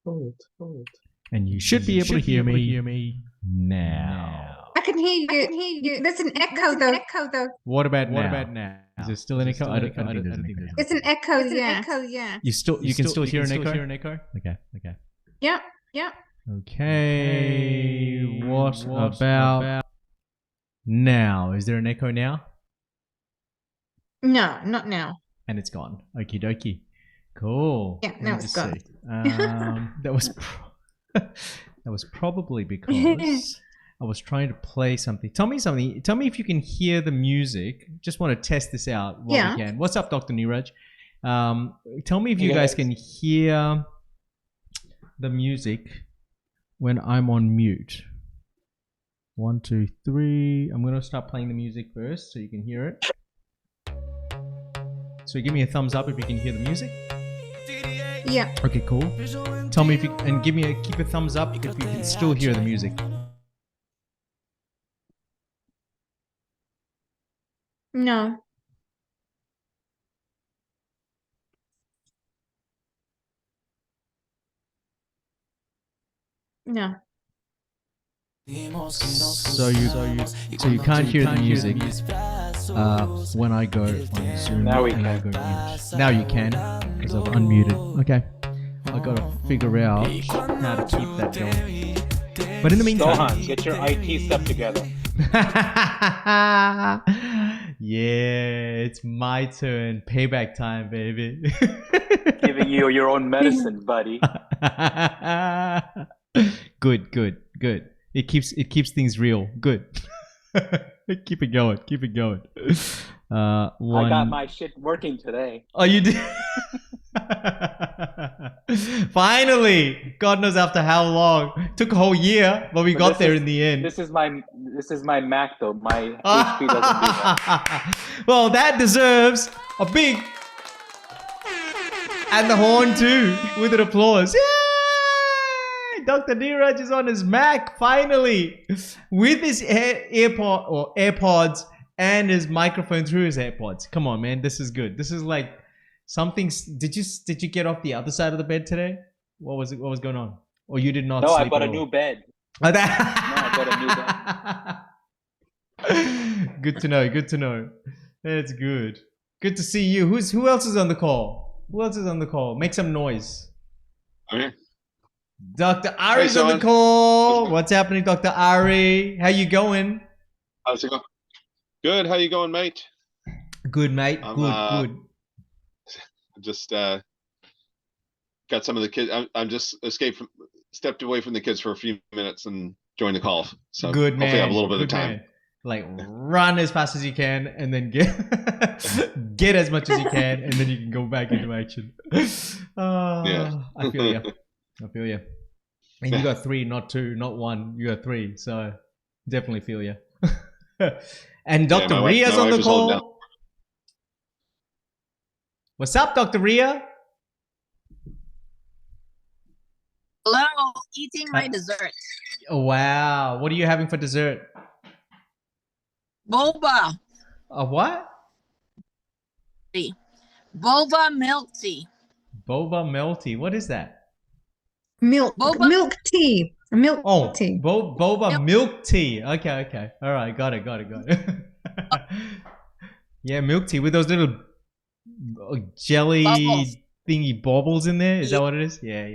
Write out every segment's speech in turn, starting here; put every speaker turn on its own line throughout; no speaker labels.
Hold, hold.
And you should be able to hear me now.
I can hear you. There's an echo though.
What about now? Is there still an echo? I don't think there's an echo.
It's an echo. Yeah.
You can still hear an echo? Okay.
Yeah.
Okay. What about now? Is there an echo now?
No, not now.
And it's gone. Okie dokie. Cool.
Yeah, now it's gone.
That was probably because I was trying to play something. Tell me something. Tell me if you can hear the music. Just want to test this out while we can. What's up, Dr. Niraj? Tell me if you guys can hear the music when I'm on mute. 1, 2, 3. I'm going to start playing the music first so you can hear it. So give me a thumbs up if you can hear the music.
Yeah.
Okay, cool. Tell me if you and keep a thumbs up if you can still hear the music.
No. No.
So you can't hear the music when I go on Zoom and I go mute. Now you can because I've unmuted. Okay, I gotta figure out how to keep that going. But in the meantime,
Gohan, get your IT stuff together.
Yeah, it's my turn. Payback time, baby.
Giving you your own medicine, buddy.
Good. It keeps things real. Good. Keep it going.
I got my shit working today.
Oh, you did? Finally! God knows after how long. Took a whole year, but we got there in the end.
This is my Mac though. My HP doesn't do that.
Well, that deserves a big and the horn too, with an applause. Yay! Dr. Niraj is on his Mac finally, with his AirPods and his microphone through his AirPods. Come on, man, this is good. This is like something. Did you get off the other side of the bed today? What was going on? Or you did not?
No,
sleep
I bought
at
a
all?
new bed.
Oh,
No, I bought a new bed.
Good to know. That's good. Good to see you. Who else is on the call? Make some noise.
Okay.
Dr. Ari's on the call. What's happening, Dr. Ari? How you going?
How's it going? Good. How you going, mate?
Good, mate. Good.
Just got some of the kids. I'm just stepped away from the kids for a few minutes and joined the call. So
good, man.
Hopefully I have a little bit of time.
Man. Like run as fast as you can and then get as much as you can and then you can go back into action.
Yeah.
I feel you. And you got 3, not 2, not 1. You got 3. So definitely feel you. And Dr. Ria's on the call. What's up, Dr. Ria?
Hello, eating my dessert.
Oh, wow. What are you having for dessert?
Boba.
A what?
Tea. Boba milk tea.
Boba milk tea. What is that?
Milk tea.
Boba milk tea. Okay. All right, got it. Yeah, milk tea with those little jelly
bubbles.
Thingy baubles in there. Is that what it is? Yeah.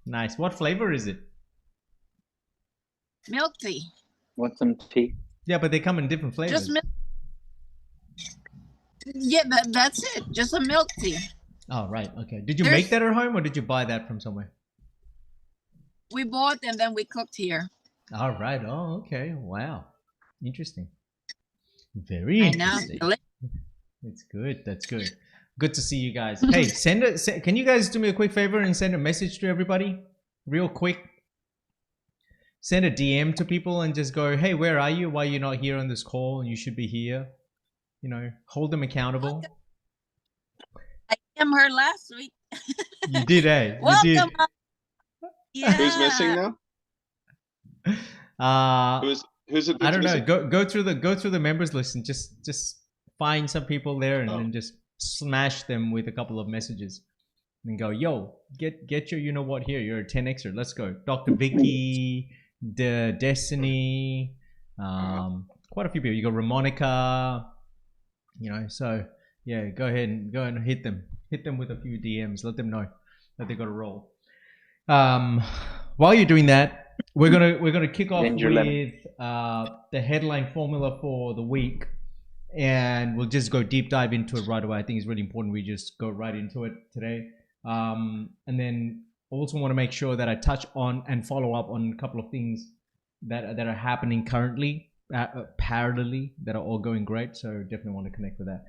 Nice. What flavor is it?
Milk tea.
Want some tea?
Yeah, but they come in different flavors.
Just milk. Yeah, that's it. Just a milk tea.
Oh, right. Okay. Did you make that at home or did you buy that from somewhere?
We bought and then we cooked here.
All right. Oh, okay. Wow. Interesting. Very interesting.
I know.
That's good. Good to see you guys. Hey, can you guys do me a quick favor and send a message to everybody real quick? Send a DM to people and just go, hey, where are you? Why are you not here on this call? And you should be here. You know, hold them accountable.
I am her last week.
You did, eh?
Welcome.
You did.
Yeah.
Who's missing now?
Who's
Who's it?
I don't know.
missing?
Go through the members list and just find some people there and then just smash them with a couple of messages and go, yo, get your you know what here. You're a 10xer. Let's go. Dr. Vicky, Destiny, quite a few people. You got Ramonica, you know. So yeah, go ahead and hit them with a few DMs. Let them know that they got a roll. While you're doing that, we're gonna kick off with the headline formula for the week, and we'll just go deep dive into it right away. I think it's really important we just go right into it today. And then also want to make sure that I touch on and follow up on a couple of things that are happening currently, parallelly, that are all going great. So definitely want to connect with that.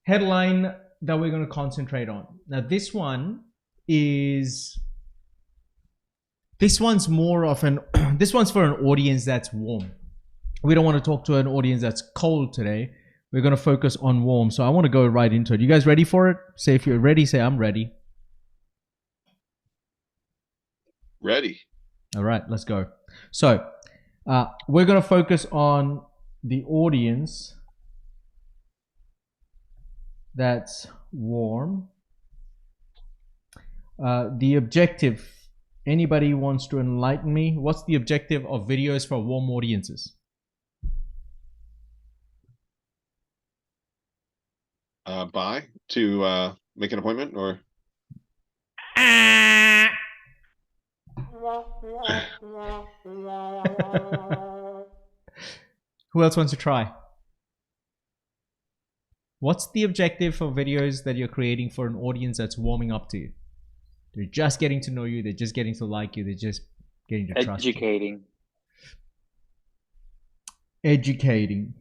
Headline that we're going to concentrate on. Now this one's more of an this one's for an audience that's warm. We don't want to talk to an audience that's cold today. We're going to focus on warm. So I want to go right into it. You guys ready for it? Say if you're ready, say I'm ready.
Ready.
All right, let's go. So we're going to focus on the audience that's warm. The objective, anybody wants to enlighten me? What's the objective of videos for warm audiences?
Buy to make an appointment or?
Who else wants to try? What's the objective for videos that you're creating for an audience that's warming up to you? They're just getting to know you. They're just getting to like you. They're just getting to trust you. Educating.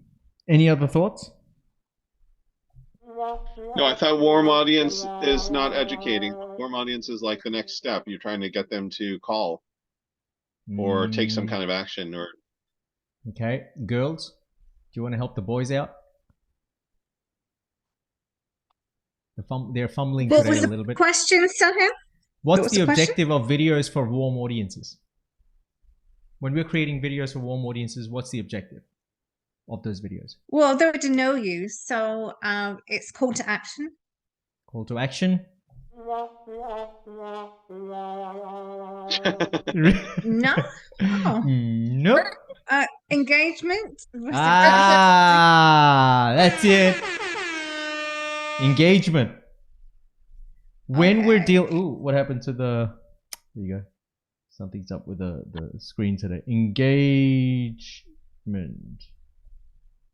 Any other thoughts?
No, I thought warm audience is not educating. Warm audience is like the next step. You're trying to get them to call or take some kind of action or.
Okay, girls, do you want to help the boys out? They're fumbling
What
today
was
a
the
little bit.
question, Sahil?
What's the objective of videos for warm audiences? When we're creating videos for warm audiences, what's the objective of those videos?
Well, they're to know you, so it's call to action.
Call to action?
No? Oh.
Nope.
Engagement?
Ah, that's it. Engagement. When we're ooh, what happened to the, there you go. Something's up with the screen today.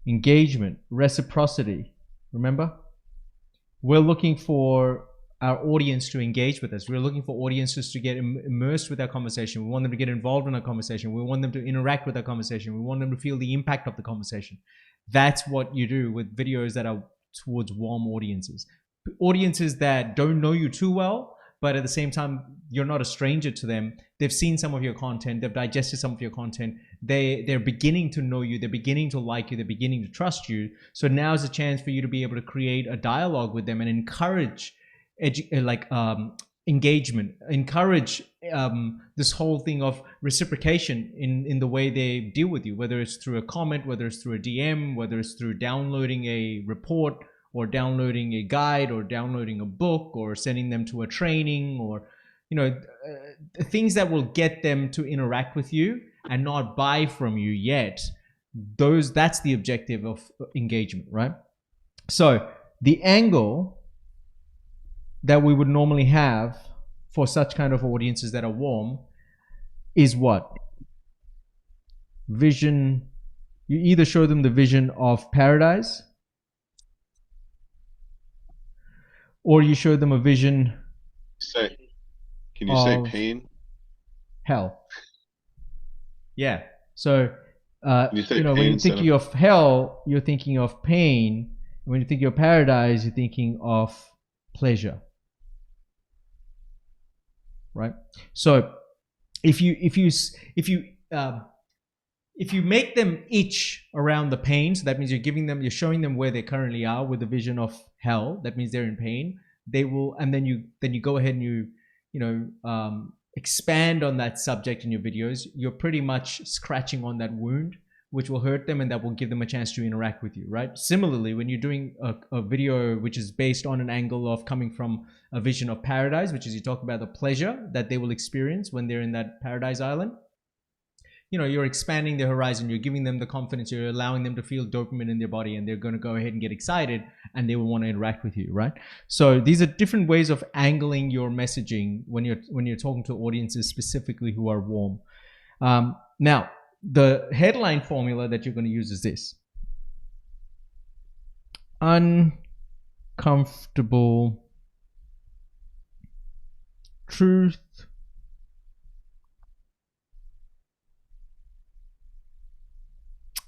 Engagement, reciprocity. Remember? We're looking for our audience to engage with us. We're looking for audiences to get immersed with our conversation. We want them to get involved in our conversation. We want them to interact with our conversation. We want them to feel the impact of the conversation. That's what you do with videos that are towards warm audiences. Audiences that don't know you too well, but at the same time, you're not a stranger to them. They've seen some of your content. They've digested some of your content. They're beginning to know you. They're beginning to like you. They're beginning to trust you. So now's a chance for you to be able to create a dialogue with them and encourage engagement, encourage this whole thing of reciprocation in the way they deal with you, whether it's through a comment, whether it's through a DM, whether it's through downloading a report or downloading a guide or downloading a book or sending them to a training or, you know, things that will get them to interact with you and not buy from you yet. That's the objective of engagement, right? So the angle that we would normally have for such kind of audiences that are warm is what? Vision. You either show them the vision of paradise or you show them a vision
Can you say pain?
Hell. Yeah. So,
when
you're thinking of hell, you're thinking of pain. When you think of paradise, you're thinking of pleasure. Right? So, if you make them itch around the pain, so that means you're showing them where they currently are with the vision of hell. That means they're in pain. They will, and then you go ahead and expand on that subject in your videos, you're pretty much scratching on that wound, which will hurt them and that will give them a chance to interact with you, right? Similarly, when you're doing a video which is based on an angle of coming from a vision of paradise, which is you talk about the pleasure that they will experience when they're in that paradise island, you know, you're expanding their horizon, you're giving them the confidence, you're allowing them to feel dopamine in their body, and they're going to go ahead and get excited and they will want to interact with you, right? So these are different ways of angling your messaging when you're talking to audiences specifically who are warm. Now, the headline formula that you're going to use is this: uncomfortable truth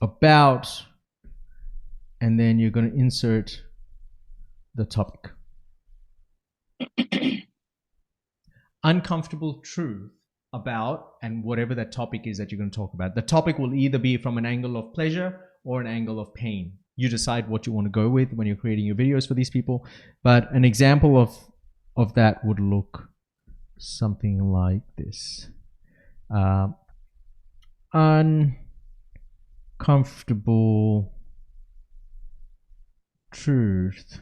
about, and then you're going to insert the topic. Uncomfortable truth about, and whatever that topic is that you're going to talk about. The topic will either be from an angle of pleasure or an angle of pain. You decide what you want to go with when you're creating your videos for these people. But an example of that would look something like this. Uncomfortable truth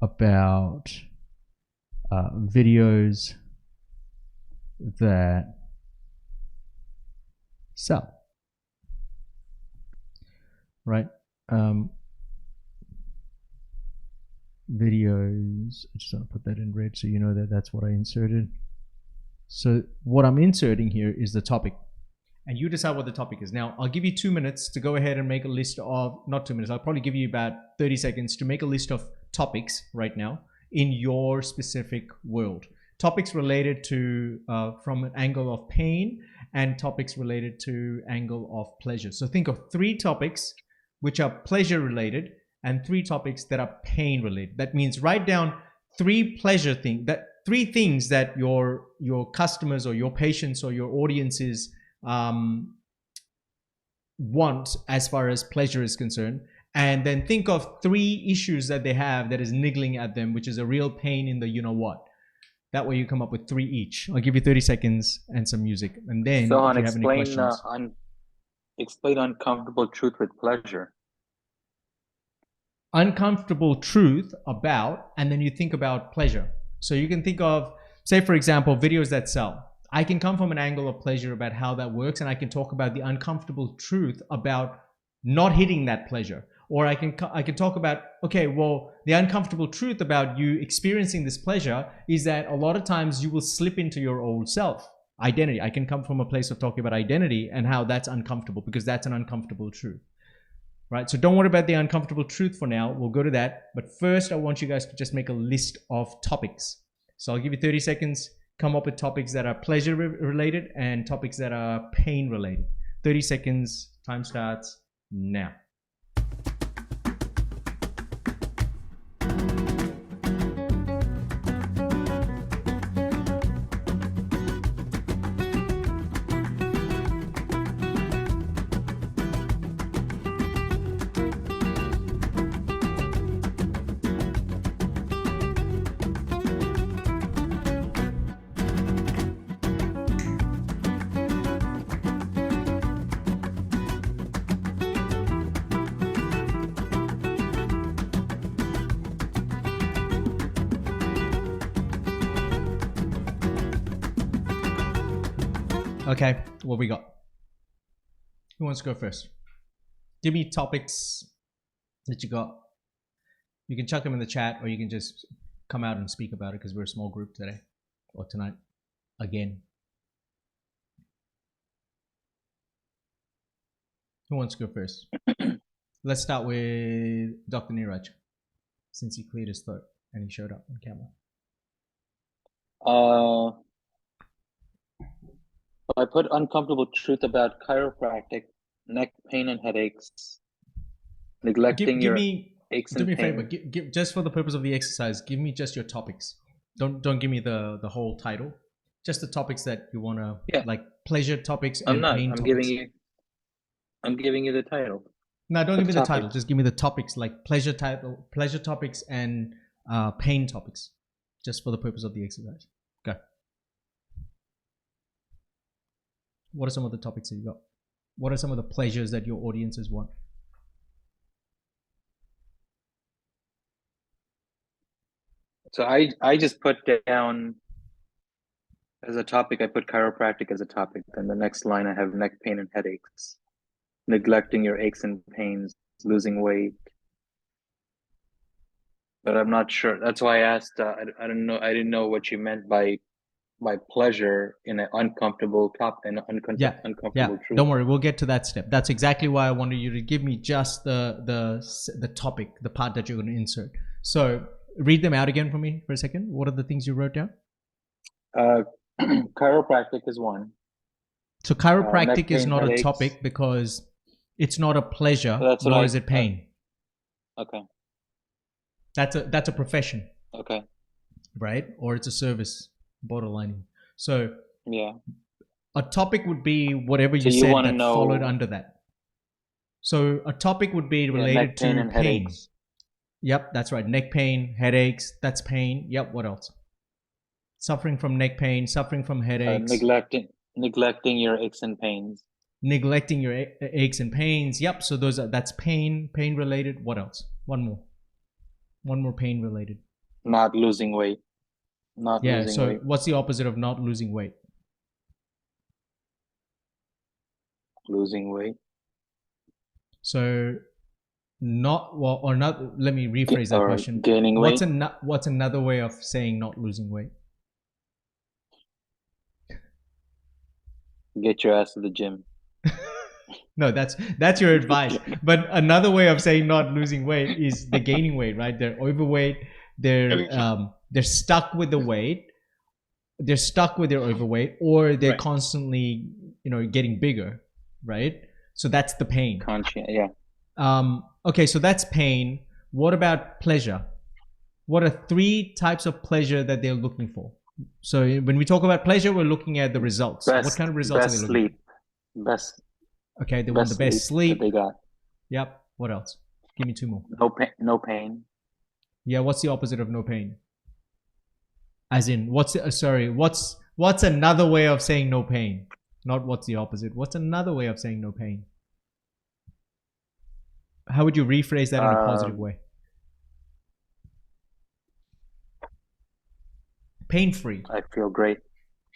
about videos that sell, right? Videos, I just want to put that in red so you know that that's what I inserted. So what I'm inserting here is the topic, and you decide what the topic is. Now, I'll give you 2 minutes to go ahead and make a list of, not 2 minutes, I'll probably give you about 30 seconds to make a list of topics right now in your specific world. Topics related to, from an angle of pain, and topics related to angle of pleasure. So think of 3 topics which are pleasure related and 3 topics that are pain related. That means write down 3 pleasure things, that 3 things that your customers or your patients or your audiences want as far as pleasure is concerned, and then think of 3 issues that they have that is niggling at them, which is a real pain in the you know what. That way you come up with 3 each. I'll give you 30 seconds and some music, and then
So,
if you have any questions.
explain uncomfortable truth with pleasure.
Uncomfortable truth about, and then you think about pleasure. So you can think of, say for example, videos that sell. I can come from an angle of pleasure about how that works, and I can talk about the uncomfortable truth about not hitting that pleasure. Or I can talk about, okay, well, the uncomfortable truth about you experiencing this pleasure is that a lot of times you will slip into your old self. Identity. I can come from a place of talking about identity and how that's uncomfortable, because that's an uncomfortable truth. Right? So don't worry about the uncomfortable truth for now. We'll go to that. But first, I want you guys to just make a list of topics. So I'll give you 30 seconds. Come up with topics that are pleasure related and topics that are pain related. 30 seconds. Time starts now. Okay, what we got? Who wants to go first? Give me topics that you got. You can chuck them in the chat, or you can just come out and speak about it, because we're a small group today or tonight again. Who wants to go first? Let's start with Dr. Neeraj, since he cleared his throat and he showed up on camera.
I put uncomfortable truth about chiropractic, neck pain and headaches, neglecting
give
your
me,
aches
do
and
me a
pain.
favor, give, just for the purpose of the exercise, give me just your topics. Don't give me the whole title. Just the topics that you want to, like pleasure topics and pain topics.
I'm giving you the title.
No, don't give me the title. Just give me the topics, like pleasure topics and pain topics, just for the purpose of the exercise. Go. What are some of the topics that you got? What are some of the pleasures that your audiences want?
So I just put down as a topic, I put chiropractic as a topic. Then the next line I have neck pain and headaches, neglecting your aches and pains, losing weight. But I'm not sure. That's why I asked. I don't know. I didn't know what you meant by pleasure in an uncomfortable uncomfortable truth.
Don't worry, we'll get to that step. That's exactly why I wanted you to give me just the topic, the part that you're going to insert. So read them out again for me for a second. What are the things you wrote down?
Chiropractic is one.
So chiropractic is
pain,
not
headaches.
a topic because it's not a pleasure,
That's what
nor
I-
is it pain.
Okay.
That's a profession,
Okay.
right? Or it's a service, borderline. So
Yeah.
a topic would be whatever
So
you
you
said
wanna
that
know-
followed under that. So a topic would be
Yeah,
related
neck pain
to
and
pain.
headaches.
Yep, that's right. Neck pain, headaches, that's pain. Yep, what else? Suffering from neck pain, suffering from headaches,
Neglecting your aches and pains.
neglecting your aches and pains. Yep, so that's pain related. What else? One more pain related.
Not losing weight. Not
Yeah,
losing
so
weight.
what's the opposite of not losing weight?
Losing weight.
So not, well, or not, let me rephrase that
Or
question.
gaining weight.
What's another way of saying not losing weight?
Get your ass to the gym.
No, that's your advice. But another way of saying not losing weight is they're gaining weight, right? They're overweight. They're stuck with the weight. They're stuck with their overweight, or they're
Right.
constantly, getting bigger, right? So that's the pain.
Yeah.
Okay, so that's pain. What about pleasure? What are 3 types of pleasure that they're looking for? So when we talk about pleasure, we're looking at the results. What kind of results are they
Best
looking
sleep. Best.
for? Okay, they want the best sleep.
that they got.
Yep. What else? Give me 2 more.
No pain. No pain.
Yeah, what's the opposite of no pain? As in, what's another way of saying no pain? Not what's the opposite. What's another way of saying no pain? How would you rephrase that in a positive way? Pain-free.
I feel great.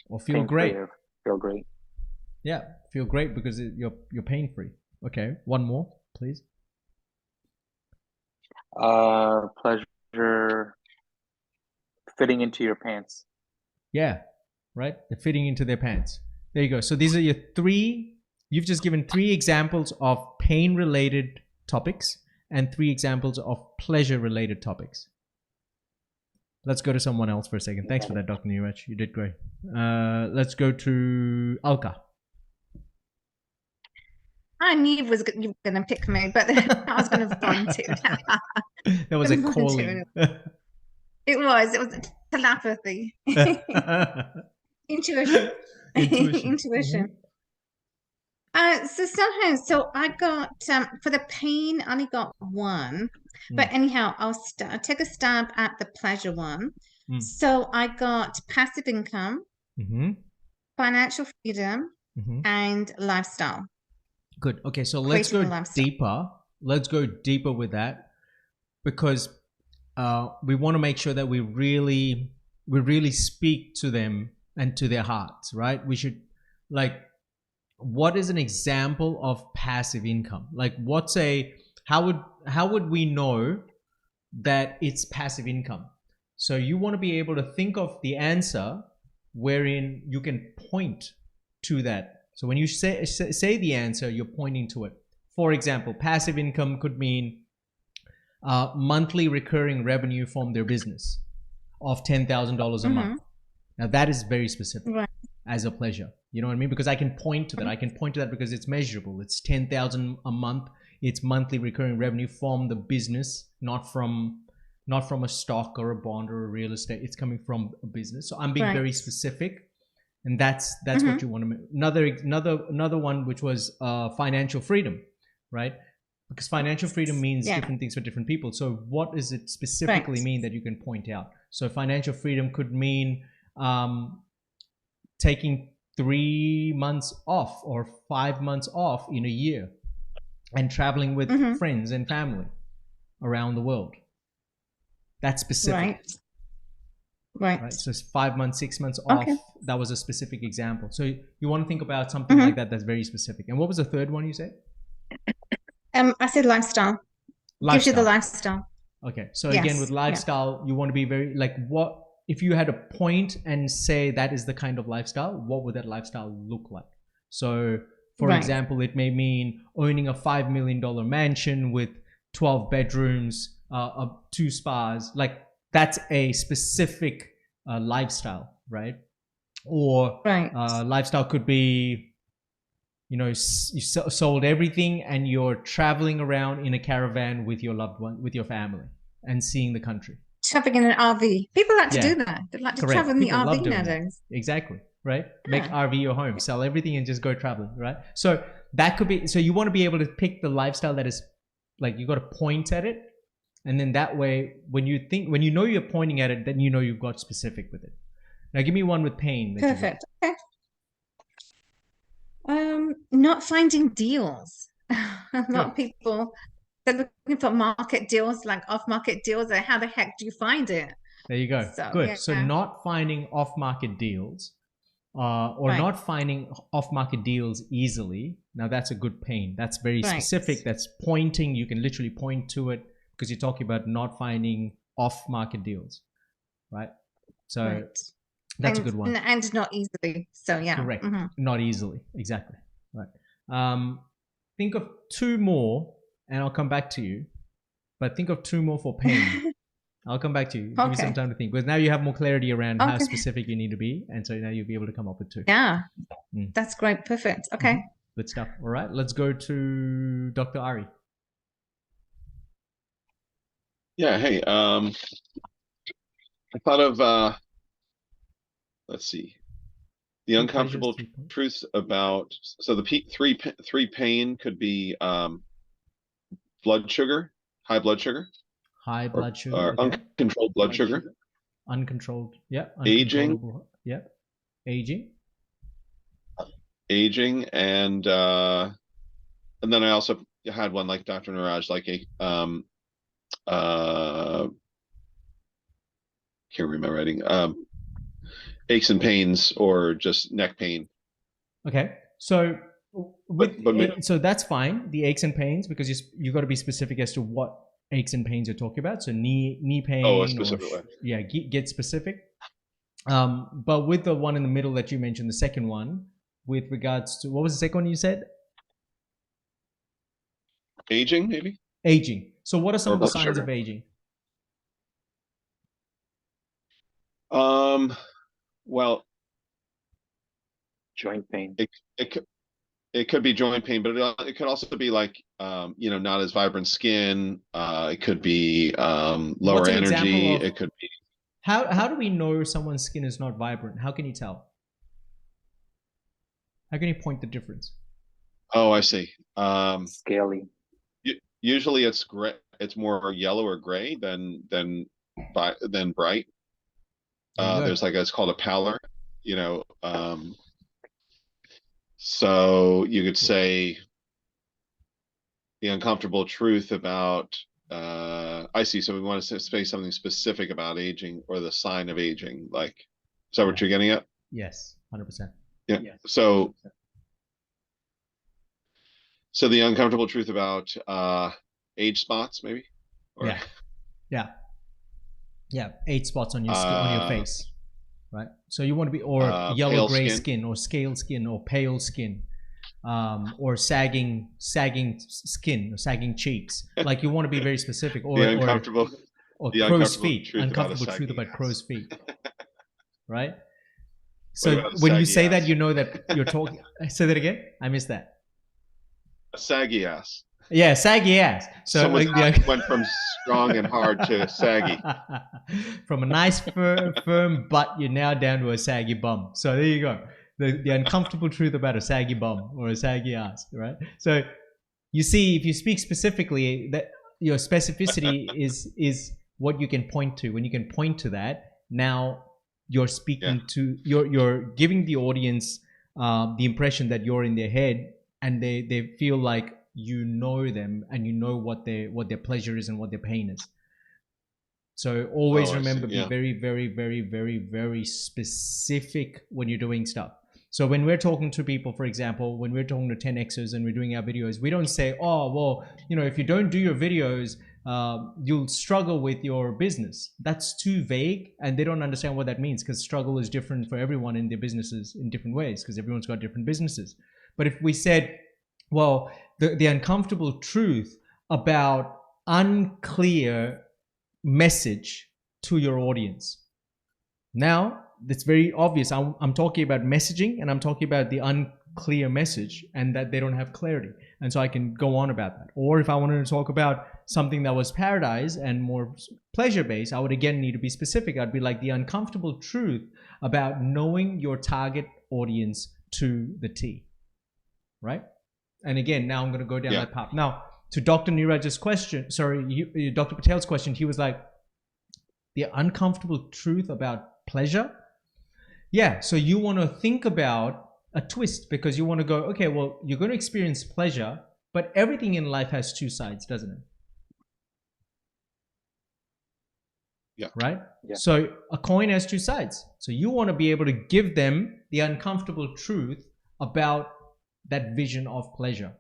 Or feel
Pain-free,
great.
I feel great.
Yeah, feel great because you're pain-free. Okay, one more, please.
Pleasure. Fitting into your pants.
Yeah, right? They're fitting into their pants. There you go. So these are your 3, you've just given 3 examples of pain-related topics and 3 examples of pleasure-related topics. Let's go to someone else for a second. Thanks for that, Dr. Neeraj. You did great. Let's go to Alka.
I knew you were going to pick me, but I was going to volunteer.
That was a calling.
It was telepathy. Intuition. Intuition. So I got for the pain, I only got 1, but anyhow, I'll take a stab at the pleasure one. So I got passive income, financial freedom, and lifestyle.
Good. Okay, so let's go deeper. Let's go deeper with that, because we want to make sure that we really speak to them and to their hearts, right? We should, like, what is an example of passive income? Like, how would we know that it's passive income? So you want to be able to think of the answer wherein you can point to that. So when you say the answer, you're pointing to it. For example, passive income could mean monthly recurring revenue from their business of $10,000 a month. Now that is very specific as a pleasure. You know what I mean? Because I can point to that. I can point to that because it's measurable. It's 10,000 a month. It's monthly recurring revenue from the business, not from a stock or a bond or a real estate. It's coming from a business. So I'm being very specific, and that's what you want to make. Another one, which was financial freedom, right? Because financial freedom means different things for different people. So what does it specifically mean that you can point out? So financial freedom could mean taking 3 months off or 5 months off in a year and traveling with friends and family around the world. That's specific. Right. So it's 5 months, 6 months off. That was a specific example. So you want to think about something like that that's very specific. And what was the third one you said?
I said lifestyle. Gives you the lifestyle.
Okay. So again, with lifestyle, you want to be very like, what if you had a point and say that is the kind of lifestyle, what would that lifestyle look like? So for example, it may mean owning a $5 million mansion with 12 bedrooms, 2 spas. Like that's a specific lifestyle, right? Or lifestyle could be, you know, you sold everything and you're traveling around in a caravan with your loved one, with your family, and seeing the country.
Traveling in an RV. People like to do that. They like to travel in the RV nowadays.
Exactly, right? Make RV your home, sell everything and just go traveling, right? So that could be, so you want to be able to pick the lifestyle that is like, you got to point at it. And then that way, when you know you're pointing at it, then you know you've got specific with it. Now give me one with pain.
Perfect. Okay. Not finding deals. A lot of people, they're looking for market deals, like off-market deals. And how the heck do you find it?
There you go. So, good. So not finding off-market deals, or not finding off-market deals easily. Now that's a good pain. That's very specific. That's pointing. You can literally point to it because you're talking about not finding off-market deals, right? So that's a good one.
And not easily. So yeah.
Correct. Not easily. Exactly. Right. Think of 2 more and I'll come back to you. But think of 2 more for pain. I'll come back to you. Give me some time to think. Because now you have more clarity around how specific you need to be. And so now you'll be able to come up with 2.
Yeah. That's great. Perfect. Okay.
Good stuff. All right. Let's go to Dr. Ari.
Yeah. Hey, I thought of, let's see, the uncomfortable truths about, so the 3 pain could be blood sugar, high blood sugar.
High blood sugar.
Or uncontrolled blood sugar.
Uncontrolled, yeah.
Aging.
Yeah. Aging.
Aging, and then I also had one like Dr. Niraj, like can't read my writing. Aches and pains, or just neck pain.
Okay, so so that's fine. The aches and pains, because you got to be specific as to what aches and pains you're talking about. So knee pain.
Oh, a specific way.
Yeah, get specific. But with the one in the middle that you mentioned, the second one, with regards to, what was the second one you said?
Aging, maybe.
Aging. So what are some of the signs of aging?
Well,
joint pain.
It could be joint pain, but it could also be like, you know, not as vibrant skin. It could be lower energy. It could be.
How do we know someone's skin is not vibrant? How can you tell? How can you point the difference?
Oh, I see.
Scaly.
Usually it's gray. It's more yellow or gray than bright. There's like, it's called a pallor, you know. So you could say the uncomfortable truth about, I see. So we want to say something specific about aging, or the sign of aging. Like, is that what you're getting at?
Yes, 100%.
Yeah. Yes. So the uncomfortable truth about age spots, maybe? Or...
Yeah. 8 spots on your skin, on your face, right? So you want to be, or yellow gray skin, or scale skin, or pale skin, or sagging skin, or sagging cheeks. Like, you want to be very specific. Or
uncomfortable,
or crow's feet. Uncomfortable truth about crow's feet, right? So when you say that, you know that you're talking. Say that again. I missed that.
A saggy ass.
Yeah, saggy ass. So
someone went from strong and hard to saggy.
From a nice firm butt, you're now down to a saggy bum. So there you go. The uncomfortable truth about a saggy bum or a saggy ass, right? So you see, if you speak specifically, that your specificity is what you can point to. When you can point to that, now you're speaking to, you're giving the audience the impression that you're in their head, and they feel like you know them and you know what their pleasure is and what their pain is. So always remember, be very, very, very, very, very specific when you're doing stuff. So when we're talking to people, for example, when we're talking to 10Xers and we're doing our videos, we don't say, oh, well, you know, if you don't do your videos, you'll struggle with your business. That's too vague, and they don't understand what that means, because struggle is different for everyone in their businesses in different ways, because everyone's got different businesses. But if we said, well, the uncomfortable truth about unclear message to your audience. Now, it's very obvious. I'm talking about messaging, and I'm talking about the unclear message, and that they don't have clarity. And so I can go on about that. Or if I wanted to talk about something that was paradise and more pleasure-based, I would again need to be specific. I'd be like, the uncomfortable truth about knowing your target audience to the T, right? And again, now I'm going to go down that path. Now, to Dr. Neeraj's question, sorry, Dr. Patel's question, he was like, the uncomfortable truth about pleasure. Yeah, so you want to think about a twist, because you want to go, okay, well, you're going to experience pleasure, but everything in life has two sides, doesn't it?
Yeah.
Right?
Yeah.
So a coin has two sides. So you want to be able to give them the uncomfortable truth about that vision of pleasure,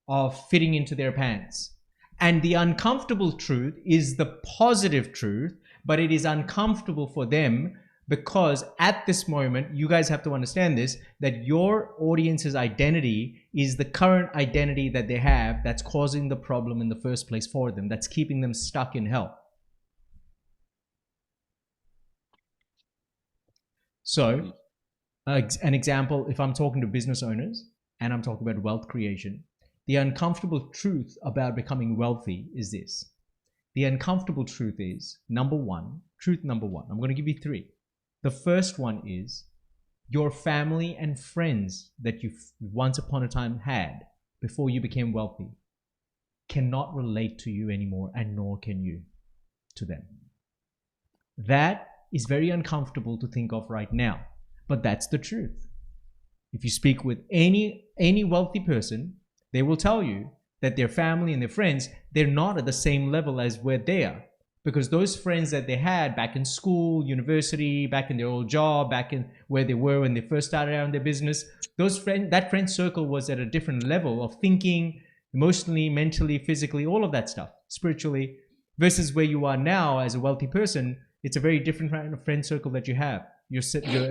of fitting into their pants. And the uncomfortable truth is the positive truth, but it is uncomfortable for them, because at this moment, you guys have to understand this, that your audience's identity is the current identity that they have that's causing the problem in the first place for them, that's keeping them stuck in hell. So, an example, if I'm talking to business owners and I'm talking about wealth creation, the uncomfortable truth about becoming wealthy is this. The uncomfortable truth is, truth number one, I'm going to give you three. The first one is, your family and friends that you once upon a time had before you became wealthy cannot relate to you anymore, and nor can you to them. That is very uncomfortable to think of right now, but that's the truth. If you speak with any wealthy person, they will tell you that their family and their friends, they're not at the same level as where they are. Because those friends that they had back in school, university, back in their old job, back in where they were when they first started out in their business, that friend circle was at a different level of thinking, emotionally, mentally, physically, all of that stuff, spiritually, versus where you are now as a wealthy person. It's a very different kind of friend circle that you have. Your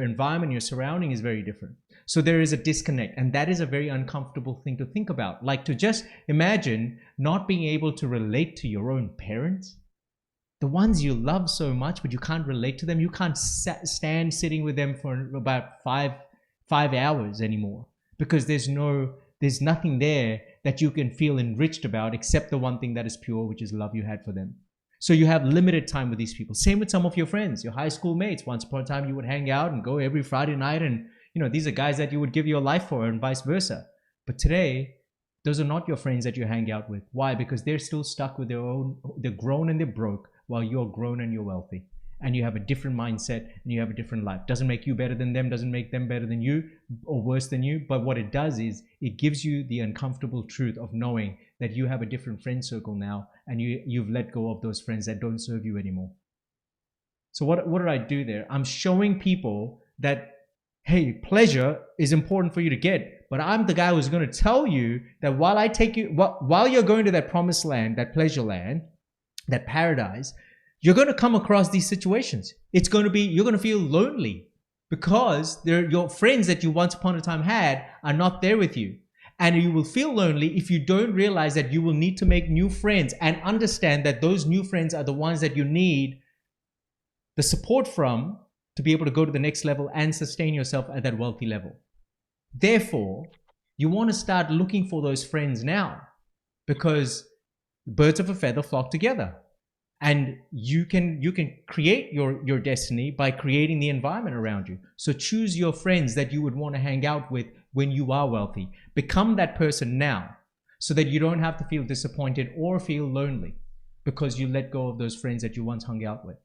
environment, your surrounding is very different. So there is a disconnect, and that is a very uncomfortable thing to think about. Like, to just imagine not being able to relate to your own parents, the ones you love so much, but you can't relate to them. You can't stand sitting with them for about five hours anymore, because there's nothing there that you can feel enriched about except the one thing that is pure, which is love you had for them. So you have limited time with these people. Same with some of your friends, your high school mates. Once upon a time, you would hang out and go every Friday night, and these are guys that you would give your life for, and vice versa. But today, those are not your friends that you hang out with. Why? Because they're still stuck with they're grown and they're broke, while you're grown and you're wealthy. And you have a different mindset, and you have a different life. Doesn't make you better than them, doesn't make them better than you or worse than you. But what it does is it gives you the uncomfortable truth of knowing that you have a different friend circle now, and you've let go of those friends that don't serve you anymore. So what did I do there? I'm showing people that, hey, pleasure is important for you to get. But I'm the guy who's going to tell you that while you're going to that promised land, that pleasure land, that paradise, you're going to come across these situations. You're going to feel lonely, because your friends that you once upon a time had are not there with you. And you will feel lonely if you don't realize that you will need to make new friends, and understand that those new friends are the ones that you need the support from to be able to go to the next level and sustain yourself at that wealthy level. Therefore, you want to start looking for those friends now, because birds of a feather flock together. And you can create your destiny by creating the environment around you. So choose your friends that you would want to hang out with when you are wealthy. Become that person now, so that you don't have to feel disappointed or feel lonely because you let go of those friends that you once hung out with.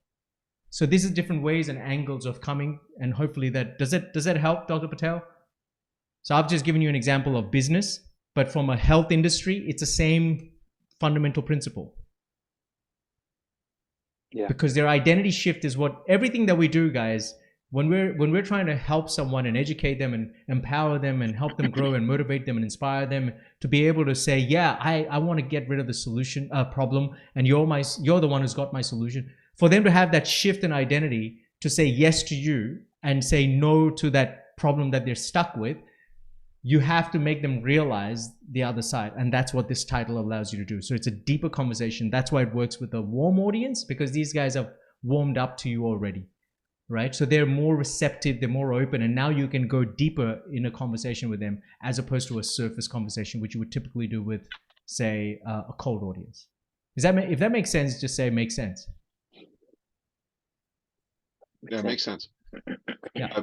So these are different ways and angles of coming, and hopefully does that help, Dr. Patel? So I've just given you an example of business, but from a health industry, it's the same fundamental principle.
Yeah.
Because their identity shift is what everything that we do, guys, when we're trying to help someone and educate them and empower them and help them grow and motivate them and inspire them to be able to say, yeah, I want to get rid of the solution problem, and you're the one who's got my solution. For them to have that shift in identity to say yes to you and say no to that problem that they're stuck with, you have to make them realize the other side. And that's what this title allows you to do. So it's a deeper conversation. That's why it works with a warm audience, because these guys have warmed up to you already, right? So they're more receptive, they're more open, and now you can go deeper in a conversation with them as opposed to a surface conversation, which you would typically do with, say, a cold audience. If that makes sense, just say makes sense.
Yeah, it makes sense.
Yeah.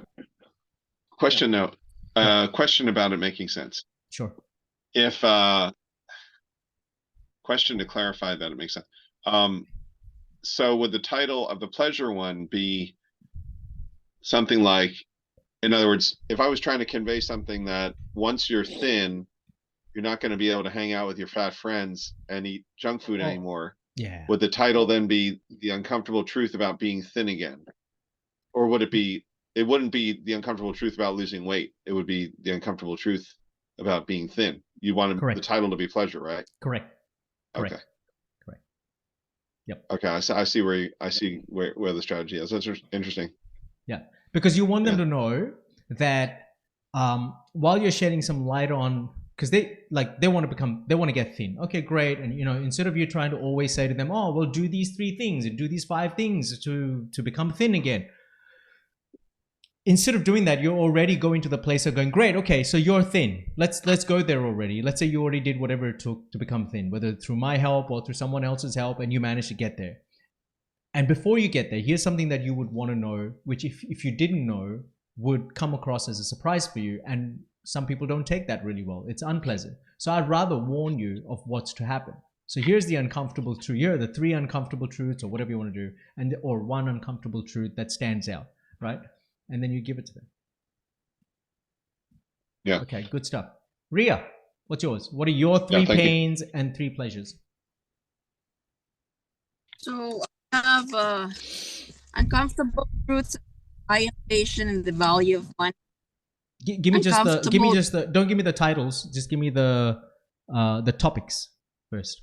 Question though. Question about it making sense.
Sure.
If question to clarify that it makes sense. So would the title of the pleasure one be something like, in other words, if I was trying to convey something that once you're thin, you're not going to be able to hang out with your fat friends and eat junk food anymore.
Yeah.
Would the title then be The Uncomfortable Truth About Being Thin Again? Or would it be, it wouldn't be The Uncomfortable Truth About Losing Weight. It would be The Uncomfortable Truth About Being Thin. You want the title to be pleasure, right?
Correct.
Okay.
Correct. Yep.
Okay. I see where the strategy is. That's interesting.
Yeah. Because you want them to know that while you're shedding some light on, because they want to get thin. Okay, great. And instead of you trying to always say to them, oh, well, do these 3 things and do these 5 things to become thin again. Instead of doing that, you're already going to the place of going, great, okay, so you're thin. Let's go there already. Let's say you already did whatever it took to become thin, whether through my help or through someone else's help, and you managed to get there. And before you get there, here's something that you would want to know, which if you didn't know, would come across as a surprise for you. And some people don't take that really well. It's unpleasant. So I'd rather warn you of what's to happen. So here's the uncomfortable truth. Here are the 3 uncomfortable truths, or whatever you want to do, or 1 uncomfortable truth that stands out, right? And then you give it to them.
Yeah.
Okay, good stuff. Ria, what's yours? What are your 3 pains and 3 pleasures?
So I have uncomfortable truths, high inflation, and the value of money.
Give me just the. Don't give me the titles. Just give me the topics first.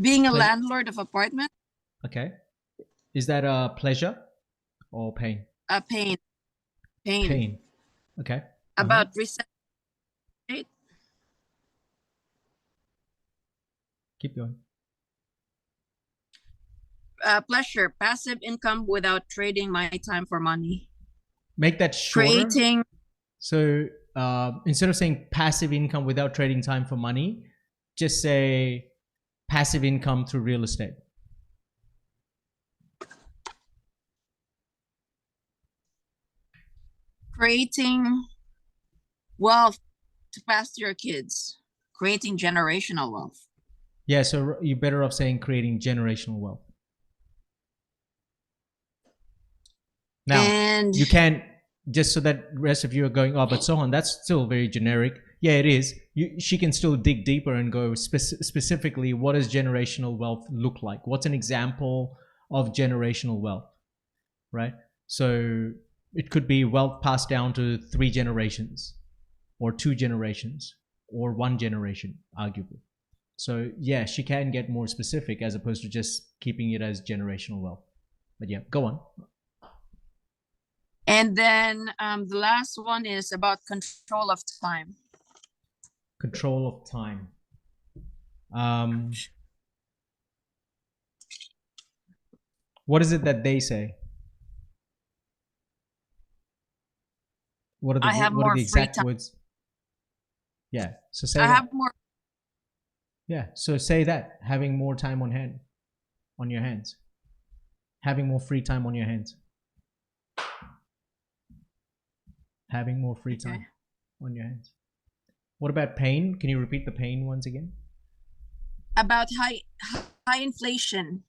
Being a landlord of apartment.
Okay. Is that a pleasure or pain?
Pain.
Pain. Okay.
About resentment.
Keep going.
Pleasure, passive income without trading my time for money.
Make that shorter.
Creating.
So instead of saying passive income without trading time for money, just say passive income through real estate.
Creating wealth to pass to your kids. Creating generational wealth.
Yeah, so you're better off saying creating generational wealth. Now, and you can't, just so that the rest of you are going, oh, but Sohan, that's still very generic. Yeah, it is. She can still dig deeper and go specifically, what does generational wealth look like? What's an example of generational wealth, right? So it could be wealth passed down to 3 generations or 2 generations or 1 generation, arguably. So yeah, she can get more specific as opposed to just keeping it as generational wealth. But yeah, go on.
And then the last one is about control of time.
Control of time. What is it that they say? What are the exact words? Yeah. So say that. Yeah. So say that. Having more time on your hands. Having more free time on your hands. Having more free time on your hands. What about pain? Can you repeat the pain ones again?
About high inflation.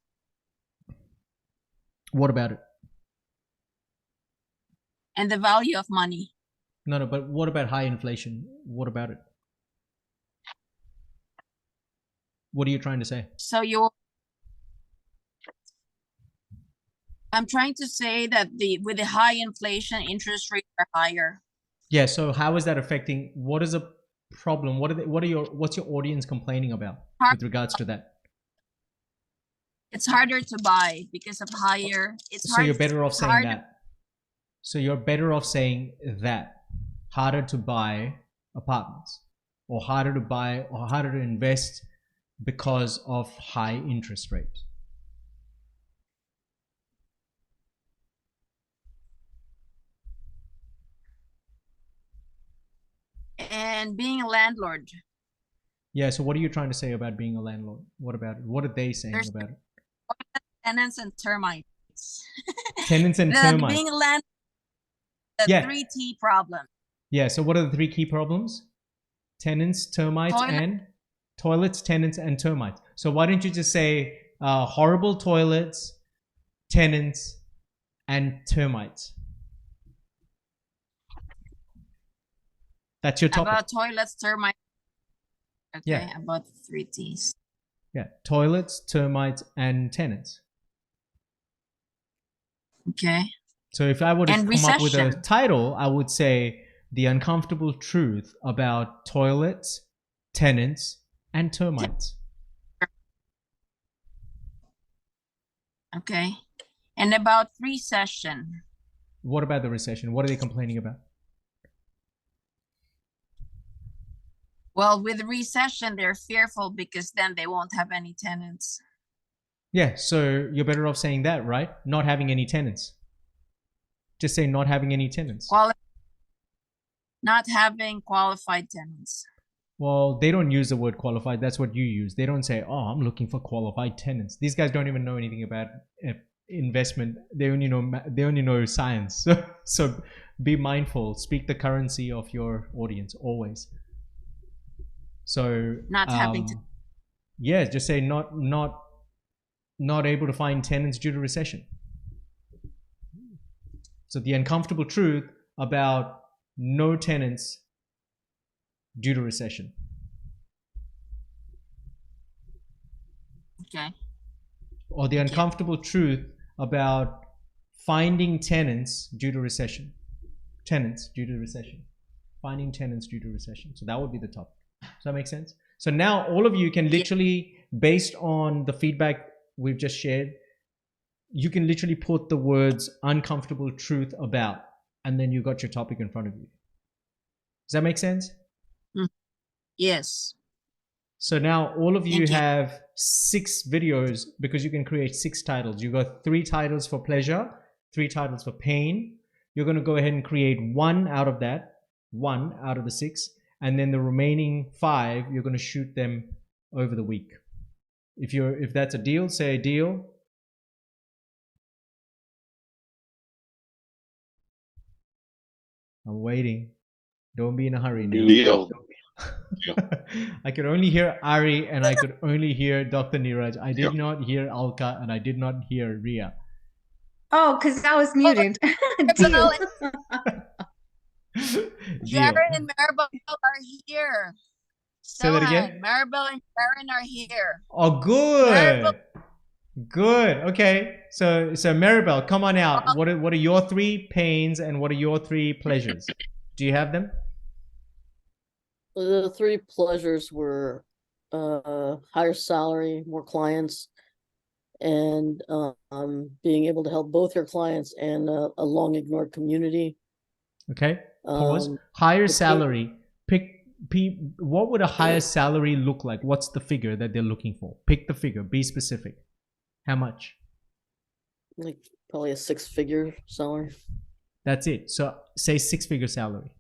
What about it?
And the value of money.
No, but what about high inflation? What about it? What are you trying to say?
So I'm trying to say that with the high inflation, interest rates are higher.
Yeah. So how is that affecting? What is a problem? What's your audience complaining about with regards to that?
It's harder to buy because of higher.
So you're better off saying that. So you're better off saying that. Harder to buy apartments, or harder to buy, or harder to invest because of high interest rates.
And being a landlord.
Yeah, so what are you trying to say about being a landlord? What about it? What are they saying about it?
Tenants and termites.
Tenants and termites.
Being a landlord, the 3T problem.
Yeah, so what are the 3 key problems? Tenants, termites, and toilets, tenants, and termites. So why don't you just say horrible toilets, tenants, and termites? That's your topic.
About toilets, termites. Okay,
yeah.
About 3 T's.
Yeah, toilets, termites, and tenants.
Okay.
So if I were to come up with a title, I would say The Uncomfortable Truth About Toilets, Tenants, and Termites.
Okay. And about recession.
What about the recession? What are they complaining about?
Well, with recession, they're fearful because then they won't have any tenants.
Yeah, so you're better off saying that, right? Not having any tenants. Just say not having any tenants.
Not having qualified tenants.
Well, they don't use the word qualified. That's what you use. They don't say, oh, I'm looking for qualified tenants. These guys don't even know anything about investment. They only know science. So be mindful. Speak the currency of your audience always. So
not having to.
Yeah, just say not able to find tenants due to recession. So the uncomfortable truth about no tenants due to recession.
Okay.
Or the uncomfortable truth about finding tenants due to recession. Tenants due to recession. Finding tenants due to recession. So that would be the topic. Does that make sense? So now all of you can literally, based on the feedback we've just shared, you can literally put the words uncomfortable truth about, and then you got your topic in front of you. Does that make sense?
Yes.
So now all of you have 6 videos because you can create 6 titles. You got 3 titles for pleasure, 3 titles for pain. You're going to go ahead and create 1 out of that, 1 out of the 6. And then the remaining 5, you're going to shoot them over the week. If that's a deal, say a deal. I'm waiting. Don't be in a hurry now.
Deal.
I could only hear Ari and I could only hear Dr. Neeraj. I did not hear Alka and I did not hear Ria.
Oh, because I was muted. Deal.
Jared and Maribel are here.
Say that again.
Maribel and Sharon are here.
Oh, good. Good. Okay. So Maribel, come on out. What are your 3 pains and what are your 3 pleasures? Do you have them?
The 3 pleasures were higher salary, more clients, and being able to help both your clients and a long ignored community.
Okay. Pause. Higher salary. What would a higher salary look like? What's the figure that they're looking for? Pick the figure. Be specific. How much?
Like probably a 6-figure salary.
That's it. So say 6-figure salary.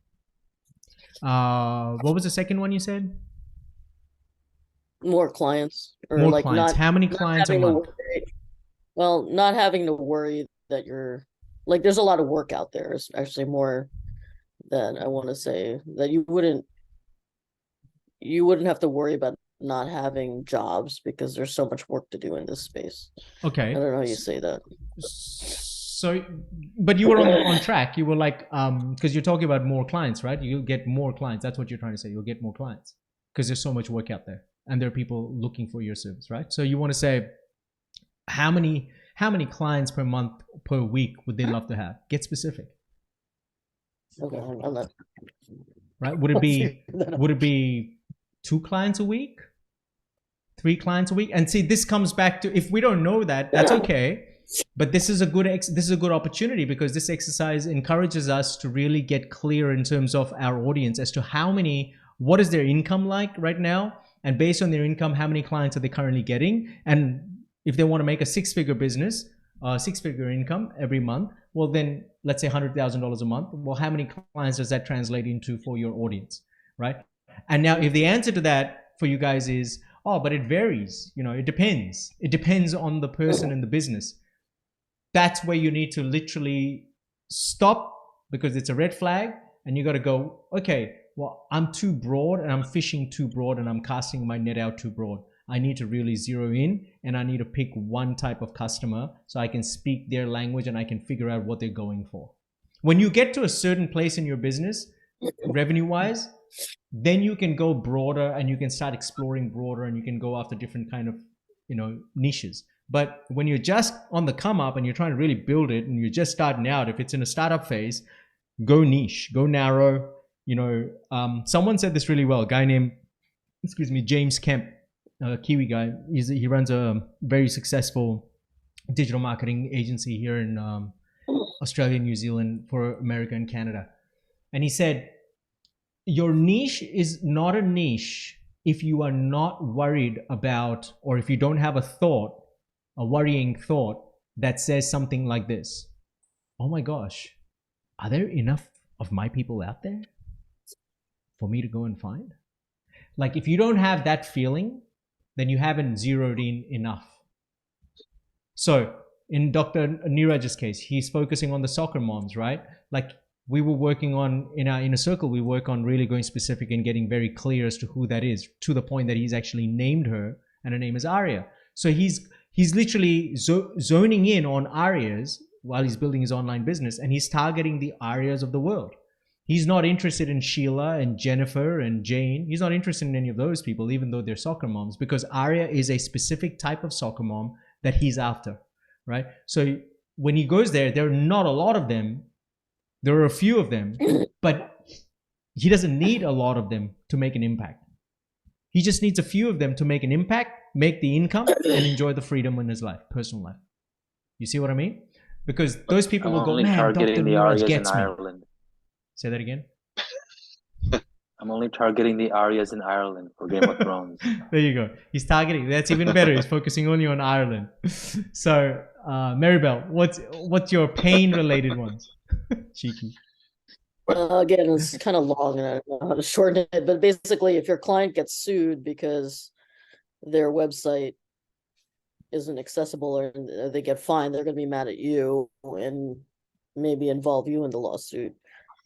What was the second one you said?
More clients. Or
more
like
clients. How many clients a month?
Well, not having to worry that you're like there's a lot of work out there. It's actually more than I want to say that you wouldn't have to worry about not having jobs because there's so much work to do in this space.
Okay.
I don't know how you say that.
So, but you were on track. You were like, because you're talking about more clients, right? You'll get more clients. That's what you're trying to say. You'll get more clients because there's so much work out there, and there are people looking for your service, right? So you want to say, how many clients per month, per week would they love to have? Get specific.
Okay, I'm not.
Right? Would it be 2 clients a week? 3 clients a week? And see, this comes back to, if we don't know that, that's okay. But this is a good opportunity, because this exercise encourages us to really get clear in terms of our audience as to what is their income like right now, and based on their income, how many clients are they currently getting, and if they want to make a 6-figure business, 6-figure income every month, well then let's say $100,000 a month. Well, how many clients does that translate into for your audience, right? And now, if the answer to that for you guys is, oh, but it varies, it depends. It depends on the person and the business. That's where you need to literally stop, because it's a red flag, and you got to go, okay, well, I'm too broad, and I'm fishing too broad, and I'm casting my net out too broad. I need to really zero in, and I need to pick one type of customer so I can speak their language and I can figure out what they're going for. When you get to a certain place in your business, revenue wise, then you can go broader and you can start exploring broader, and you can go after different kind of, niches. But when you're just on the come up and you're trying to really build it, and you're just starting out, if it's in a startup phase, go niche, go narrow. Someone said this really well. A guy named, James Kemp, a Kiwi guy. He runs a very successful digital marketing agency here in Australia, New Zealand, for America and Canada. And he said, your niche is not a niche if you are not worried about, or if you don't have a worrying thought that says something like this: oh my gosh, are there enough of my people out there for me to go and find? Like, if you don't have that feeling, then you haven't zeroed in enough. So in Dr. Neeraj's case, he's focusing on the soccer moms, right? Like, we were working on, in our inner circle, we work on really going specific and getting very clear as to who that is, to the point that he's actually named her, and her name is Aria. So he's literally zoning in on Arias while he's building his online business, and he's targeting the Arias of the world. He's not interested in Sheila and Jennifer and Jane. He's not interested in any of those people, even though they're soccer moms, because Aria is a specific type of soccer mom that he's after, right? So when he goes there are not a lot of them. There are a few of them, but he doesn't need a lot of them to make an impact. He just needs a few of them to make an impact, make the income, and enjoy the freedom in his life, personal life. You see what I mean? Because those people will go, man, Dr. Neeraj gets me. Ireland. Say that again.
I'm only targeting the Aryas in Ireland for Game of Thrones.
There you go. He's targeting. That's even better. He's focusing only on Ireland. So, Maribel, what's your pain-related ones? Cheeky.
Again, it's kind of long, and I don't know how to shorten it. But basically, if your client gets sued because their website isn't accessible, or they get fined, they're going to be mad at you and maybe involve you in the lawsuit.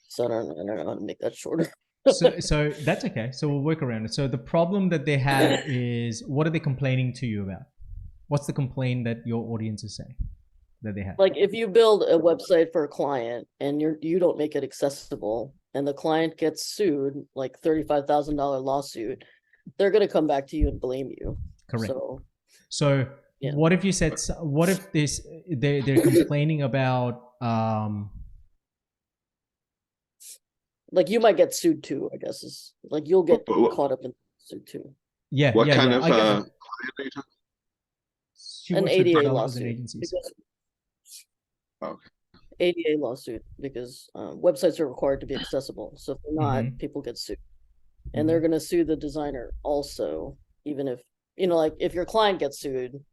So I don't know how to make that shorter.
So that's okay. So we'll work around it. So the problem that they have is, what are they complaining to you about? What's the complaint that your audience is saying that they have?
Like, if you build a website for a client and you don't make it accessible, and the client gets sued, like $35,000 lawsuit, they're going to come back to you and blame you.
Correct. So yeah. What if you said? What if they're complaining about?
Like, you might get sued too, I guess, is like, you'll get caught up in suit too.
Yeah.
What kind of
client
are you talking?
An ADA lawsuit.
Okay.
ADA lawsuit, because websites are required to be accessible. So if they're not, people get sued. And they're going to sue the designer also, even if, like, if your client gets sued,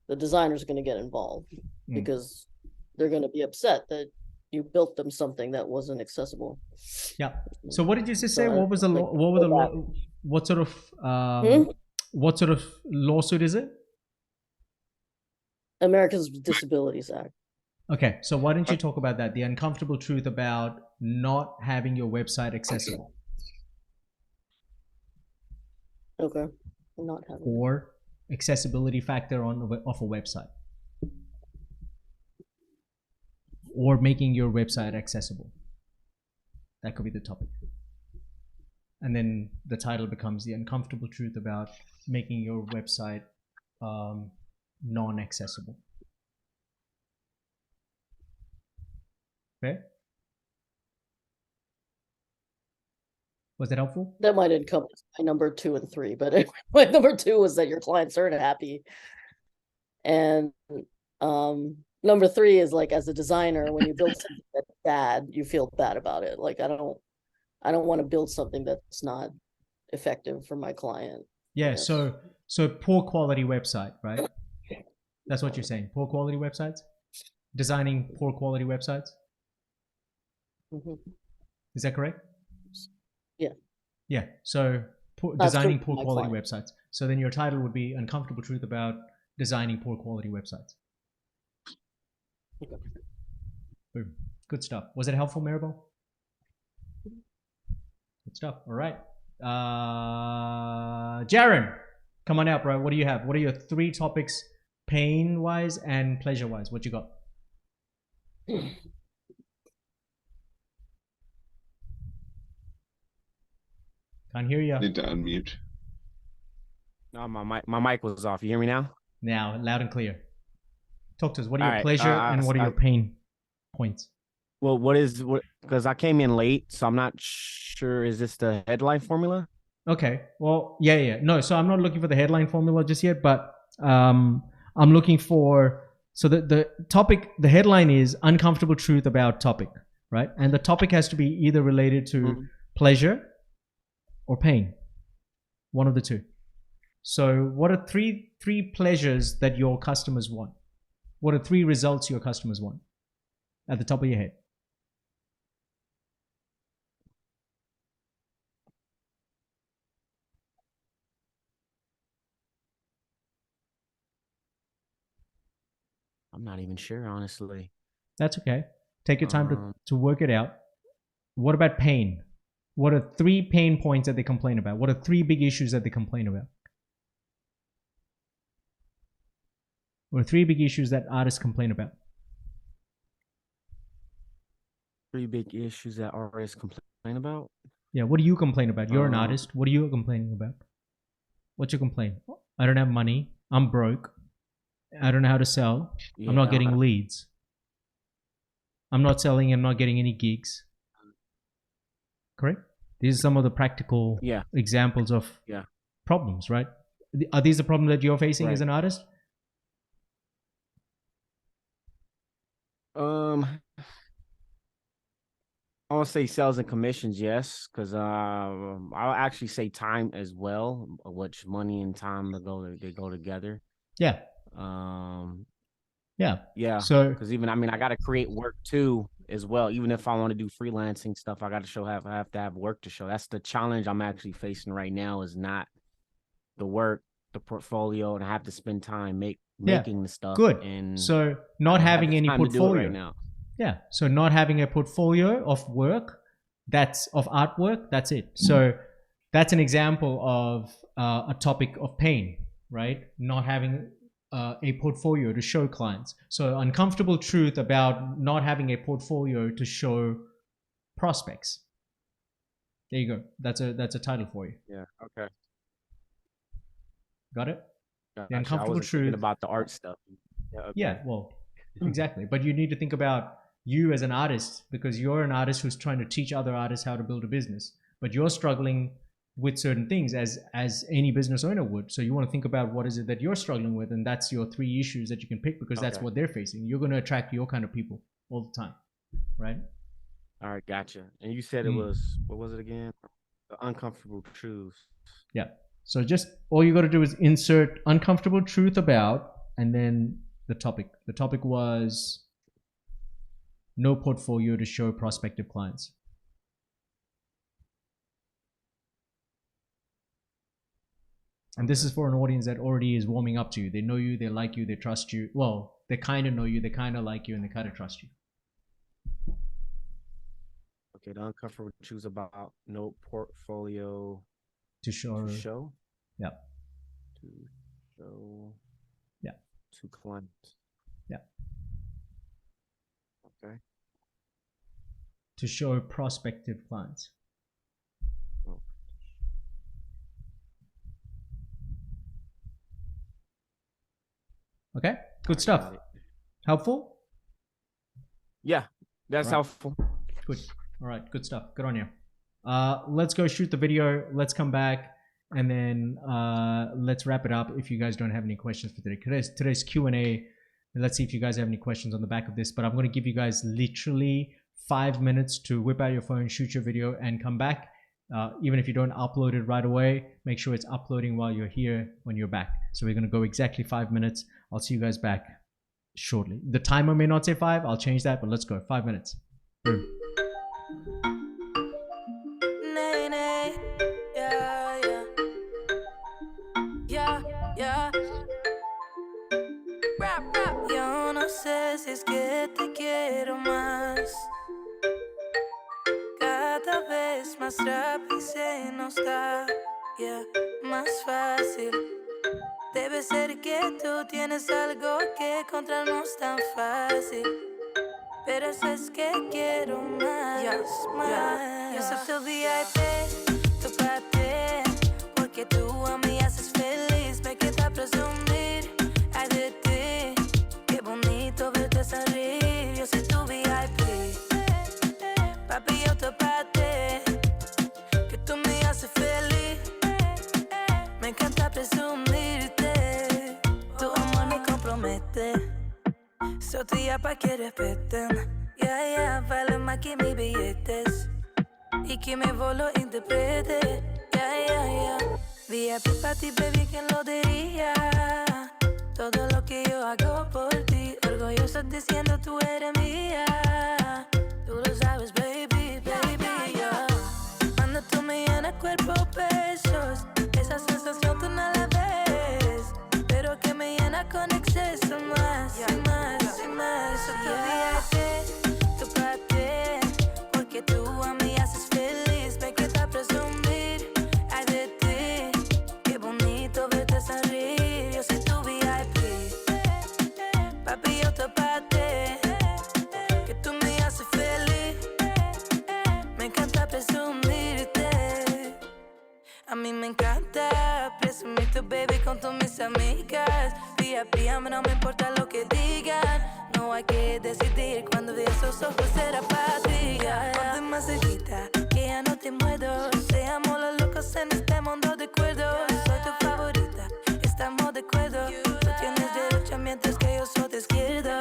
the designer's going to get involved because they're going to be upset that you built them something that wasn't accessible.
Yeah. So what did you just say? So what was the what sort of lawsuit is it?
Americans with Disabilities Act.
Okay. So why don't you talk about that? The uncomfortable truth about not having your website accessible.
Okay. Not having.
Or accessibility factor of a website. or making your website accessible. That could be the topic. And then the title becomes the uncomfortable truth about making your website non-accessible. Okay? Was that helpful?
That might encompass my number 2 and 3, but anyway, my number 2 was that your clients aren't happy. And number 3 is like, as a designer, when you build something that's bad, you feel bad about it. Like, I don't want to build something that's not effective for my client.
Yeah, so poor quality website, right? That's what you're saying. Poor quality websites? Designing poor quality websites?
Mm-hmm.
Is that correct?
Yeah.
Yeah. So designing poor quality websites. So then your title would be Uncomfortable Truth About Designing Poor Quality Websites.
Okay.
Boom. Good stuff. Was it helpful, Maribel? Good stuff. All right. Jaren, come on out, bro. What do you have? What are your 3 topics, pain-wise and pleasure-wise? What you got? Can't hear you.
Need to unmute.
No, my mic was off. You hear me now?
Now, loud and clear. Talk to us. What are your
right,
pleasure and what are your pain points?
Well, because I came in late, so I'm not sure. Is this the headline formula?
Okay. Well, yeah. No, so I'm not looking for the headline formula just yet, but I'm looking for, so the topic, the headline is uncomfortable truth about topic, right? And the topic has to be either related to pleasure or pain, one of the two. So what are three pleasures that your customers want? What are 3 results your customers want at the top of your head?
I'm not even sure, honestly.
That's okay. Take your time to work it out. What about pain? What are 3 pain points that they complain about? What are 3 big issues that they complain about? What are 3 big issues that artists complain about?
3 big issues that artists complain about?
Yeah, what do you complain about? You're an artist. What are you complaining about? What's your complaint? I don't have money. I'm broke. I don't know how to sell. I'm not getting leads. I'm not selling. I'm not getting any gigs. Correct? These are some of the practical examples of problems, right? Are these the problems that you're facing as an artist?
I want to say sales and commissions, yes, because I'll actually say time as well, which money and time they go together.
Yeah.
Yeah.
So,
because even I got to create work too as well. Even if I want to do freelancing stuff, I got to I have to have work to show. That's the challenge I'm actually facing right now. Is not the work, the portfolio, and I have to spend time making the stuff.
Good.
And
so not having any portfolio
right now.
Yeah. So not having a portfolio of work, that's of artwork. That's it. So that's an example of a topic of pain, right? Not having a portfolio to show clients. So uncomfortable truth about not having a portfolio to show prospects. There you go. That's a title for you.
Yeah. Okay.
Got it?
Gotcha.
The uncomfortable truth
about the art stuff. Yeah. Okay.
Yeah. Well, exactly. But you need to think about you as an artist, because you're an artist who's trying to teach other artists how to build a business, but you're struggling with certain things as any business owner would. So you want to think about what is it that you're struggling with, and that's your 3 issues that you can pick, because that's what they're facing. You're going to attract your kind of people all the time, right?
All right, gotcha. And you said it was, what was it again? The uncomfortable truths.
Yeah. So just all you got to do is insert uncomfortable truth about, and then the topic. The topic was no portfolio to show prospective clients. And this is for an audience that already is warming up to you. They know you, they like you, they trust you. Well, they kind of know you, they kind of like you, and they kind of trust you.
Okay, the uncomfortable truths about no portfolio
to show.
Yeah.
To show. Yeah.
To clients.
Yeah.
Okay.
to show prospective clients. Okay, good stuff. Helpful?
Yeah, that's helpful.
Good. All right, good stuff. Good on you. Let's go shoot the video. Let's come back and then let's wrap it up. If you guys don't have any questions for today, today's Q&A. Let's see if you guys have any questions on the back of this. But I'm going to give you guys literally 5 minutes to whip out your phone, shoot your video, and come back. Even if you don't upload it right away, make sure it's uploading while you're here when you're back. So we're going to go exactly 5 minutes. I'll see you guys back shortly. The timer may not say 5. I'll change that, but let's go. 5 minutes. Boom.
Yo no sé si es que te quiero más. Cada vez más rápido se nos da, más fácil. Debe ser que tú tienes algo que encontrarnos tan fácil. Pero eso es que quiero más, más. Yo soy tu VIP, tu parte, porque tú a mí haces feliz. Me queda presumir, ay de ti. Qué bonito verte sonreír. Yo soy tu VIP, papi, yo te parte, que tú me haces feliz. Me encanta presumirte, tu amor me compromete. Soy tuya pa' que respeten, vale más que mis billetes. Y que mi voz lo interprete, VIP pa' ti, baby, ¿quién lo diría? Todo lo que yo hago por ti, orgulloso diciendo tú eres mía. Tú lo sabes, baby, cuando tú me llenas cuerpo, besos, esa sensación tú no la ves, pero que me llena con exceso más, más. Soy tu VIP, tu parte, porque tú a mí haces feliz. Me queda presumir, ay de ti. Qué bonito verte sonreír. Yo soy tu VIP, papi, yo te parte, que tú me haces feliz. Me encanta presumirte. A mí me encanta presumirte, baby, con todas mis amigas. VIP, a mí no me importa lo que digan. No hay que decidir, cuando vi esos ojos era para ti. Ponte más cerquita, que ya no te muero. Seamos los locos en este mundo de acuerdo. Soy tu favorita, estamos de acuerdo. Tú tienes derecha mientras que yo soy de izquierdo.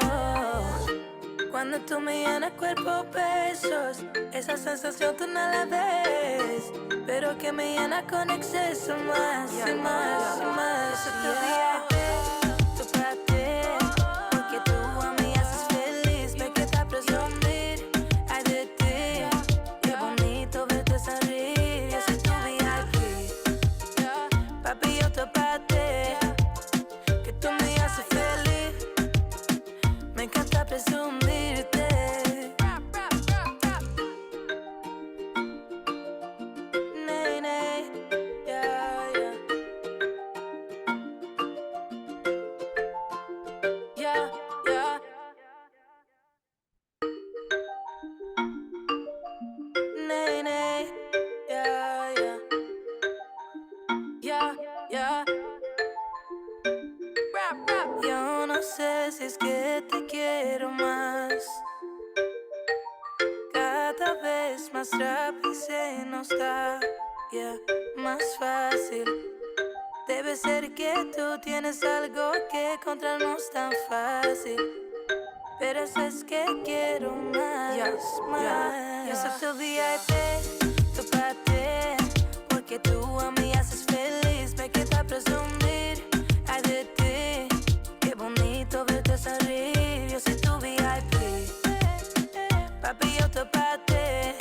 Cuando tú me llenas cuerpo, besos, esa sensación tú no la ves, pero que me llena con exceso más, más. Soy tu VIP, tu parte, porque tú a mí haces feliz. Me queda presumir, ay de ti. Qué bonito verte sonreír. Yo soy tu VIP, papi, yo te parte, que tú me haces feliz. Me encanta presumirte. Yo no sé si es que te quiero más. Cada vez más rápido se nos da, más fácil. Debe ser que tú tienes algo que encontrarnos tan fácil. Pero eso es que quiero más, más. Yo soy tu VIP, tu parte, porque tú a mí haces feliz. Me queda presumir, ay de ti. Qué bonito verte sonreír. Yo soy tu VIP, papi, yo te parte,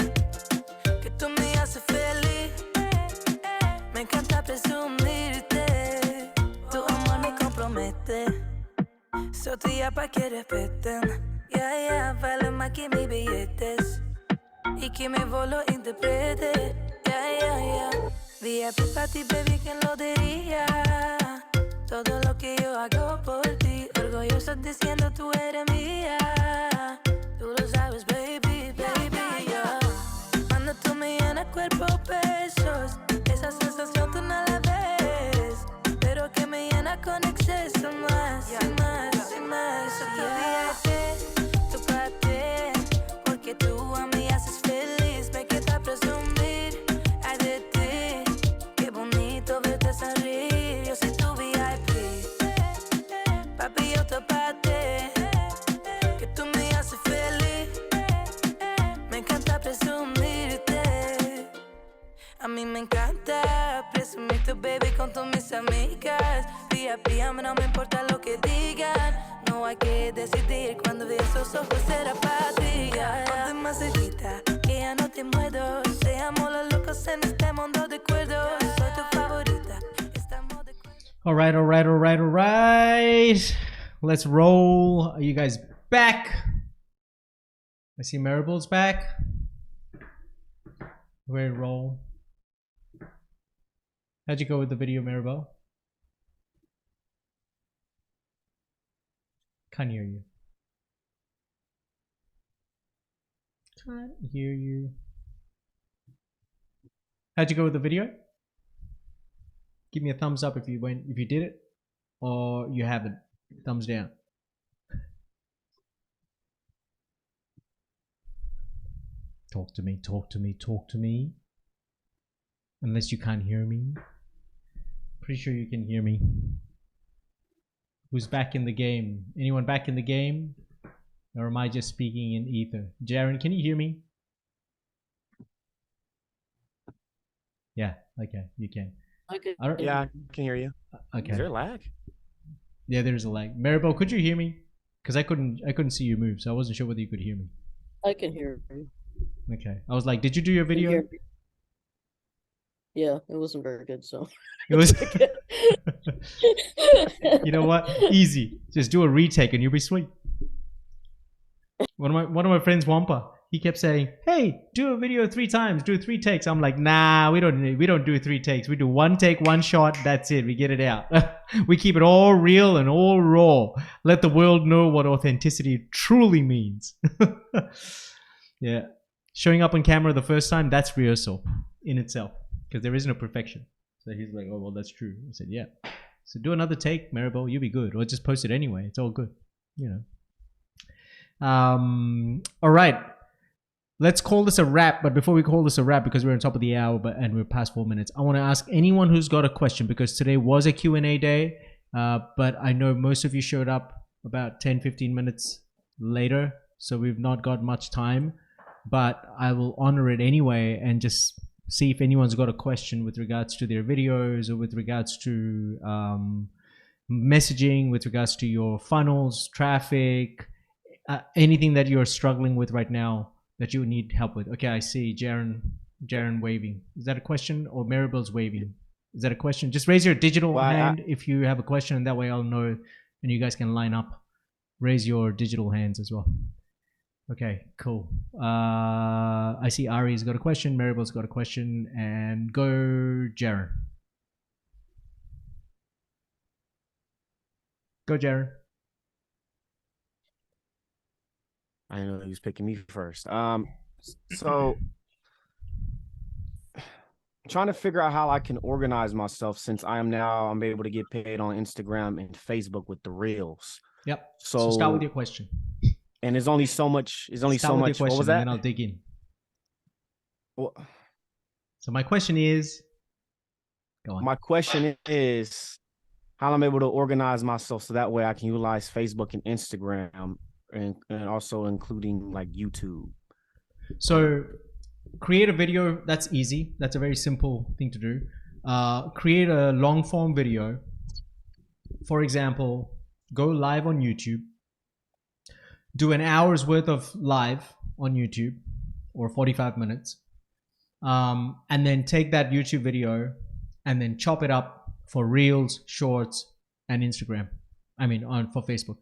que tú me haces feliz. Me encanta presumirte, tu amor me compromete. Soy tuya pa' que respeten, vale más que mis billetes. Y que mi voz lo interprete, VIP pa' ti, baby, ¿quién lo diría? Todo lo que yo hago por ti, orgulloso diciendo tú eres mía. Tú lo sabes, baby, con exceso más y más y más. Olvídate, tu parte, porque tú a mí haces feliz. Me queda presumir, ay de ti. Qué bonito verte sonreír. Yo soy tu VIP, papi, yo te parte, que tú me haces feliz. Me encanta presumirte. A mí me encanta presumir tu baby con todas mis amigas. VIP, a mí no me importa lo que digan. No hay que decidir cuando vi esos ojos será para ti. Ponte más cerquita, que ya no te muero. Seamos los locos en este mundo de cuerdos. Soy tu favorita. Estamos de
All right. Let's roll. Are you guys back? I see Maribel's back. Ready to roll. How'd you go with the video, Maribel? Can't hear you. Can't hear you. How'd you go with the video? Give me a thumbs up if you did it, or you haven't. Thumbs down. Talk to me. Unless you can't hear me. Pretty sure you can hear me. Who's back in the game? Anyone back in the game? Or am I just speaking in ether? Jaren, can you hear me? Yeah, okay, you can.
Okay.
Yeah, I can hear you.
Okay.
Is there lag?
Yeah, there's a lag. Maribel, could you hear me? Because I couldn't see you move, so I wasn't sure whether you could hear me.
I can hear you.
Okay. I was like, did you do your video?
Yeah, it wasn't very good, so.
It was. You know what? Easy. Just do a retake and you'll be sweet. One of my friends, Wampa, he kept saying, "Hey, do a video 3 times, do 3 takes." I'm like, "Nah, we don't do 3 takes. We do 1 take, 1 shot. That's it. We get it out. We keep it all real and all raw. Let the world know what authenticity truly means." Yeah, showing up on camera the first time, that's rehearsal in itself, because there is no perfection. So he's like, "Oh well, that's true." I said, "Yeah." So do another take, Maribel. You'll be good, or just post it anyway. It's all good, you know. All right. Let's call this a wrap, but before we call this a wrap, because we're on top of the hour and we're past 4 minutes, I want to ask anyone who's got a question, because today was a Q&A day, but I know most of you showed up about 10-15 minutes later, so we've not got much time, but I will honor it anyway and just see if anyone's got a question with regards to their videos, or with regards to messaging, with regards to your funnels, traffic, anything that you're struggling with right now that you need help with. Okay, I see Jaren waving. Is that a question? Or Maribel's waving? Is that a question? Just raise your digital hand if you have a question, and that way I'll know, and you guys can line up. Raise your digital hands as well. Okay, cool. I see Ari's got a question, Maribel's got a question, and go Jaren. Go Jaren.
I know he was picking me first. So trying to figure out how I can organize myself, since I'm able to get paid on Instagram and Facebook with the reels.
Yep. So start with your question.
And there's only so much. What was that?
And then I'll dig in.
Well,
so my question is, go on.
My question is how I'm able to organize myself so that way I can utilize Facebook and Instagram, and also including like YouTube.
So create a video. That's easy. That's a very simple thing to do. Create a long form video. For example, go live on YouTube. Do an hour's worth of live on YouTube, or 45 minutes. And then take that YouTube video and then chop it up for Reels, Shorts, and Instagram. For Facebook.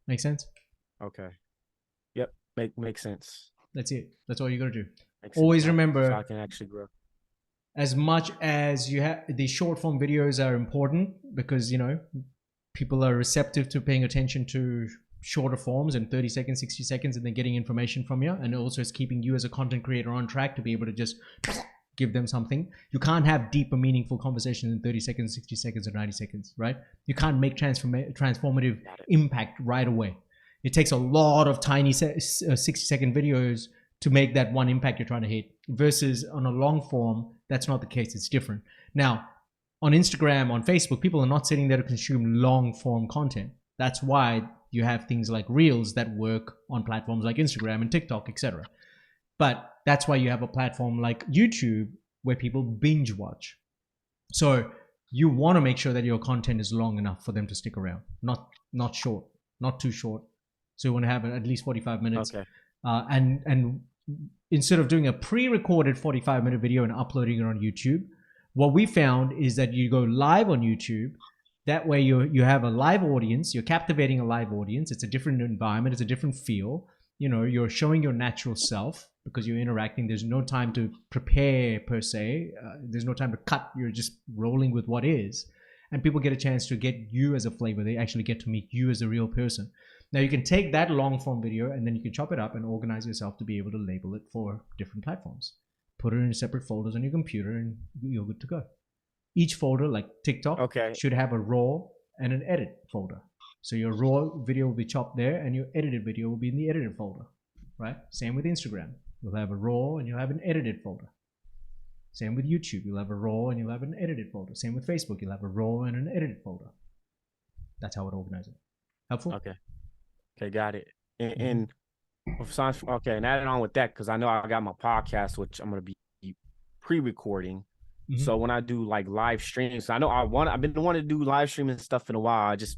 Make sense?
Okay. Yep. Makes sense.
That's it. That's all you gotta do.
Always
remember,
so I can actually grow.
As much as you have, the short form videos are important, because people are receptive to paying attention to shorter forms in 30 seconds, 60 seconds, and then getting information from you. And also it's keeping you as a content creator on track to be able to just give them something. You can't have deeper, meaningful conversations in 30 seconds, 60 seconds, or 90 seconds, right? You can't make transformative impact right away. It takes a lot of tiny 60-second videos to make that one impact you're trying to hit, versus on a long form, that's not the case. It's different. Now, on Instagram, on Facebook, people are not sitting there to consume long form content. That's why you have things like Reels that work on platforms like Instagram and TikTok, etc. But that's why you have a platform like YouTube where people binge watch. So you want to make sure that your content is long enough for them to stick around, not short, not too short. So you want to have at least 45 minutes.
Okay.
And instead of doing a pre-recorded 45-minute video and uploading it on YouTube, what we found is that you go live on YouTube. That way you have a live audience. You're captivating a live audience. It's a different environment. It's a different feel. You know, you're showing your natural self because you're interacting. There's no time to prepare per se. There's no time to cut. You're just rolling with what is. And people get a chance to get you as a flavor. They actually get to meet you as a real person. Now you can take that long form video and then you can chop it up and organize yourself to be able to label it for different platforms. Put it in separate folders on your computer and you're good to go. Each folder, like TikTok, should have a raw and an edit folder. So your raw video will be chopped there and your edited video will be in the edited folder, right? Same with Instagram. You'll have a raw and you'll have an edited folder. Same with YouTube. You'll have a raw and you'll have an edited folder. Same with Facebook. You'll have a raw and an edited folder. That's how it organizes it. Helpful?
Okay, got it. And okay, and adding on with that, because I know I got my podcast, which I'm going to be pre-recording. Mm-hmm. So when I do like live streams, I know I've been wanting to do live streaming stuff in a while. I just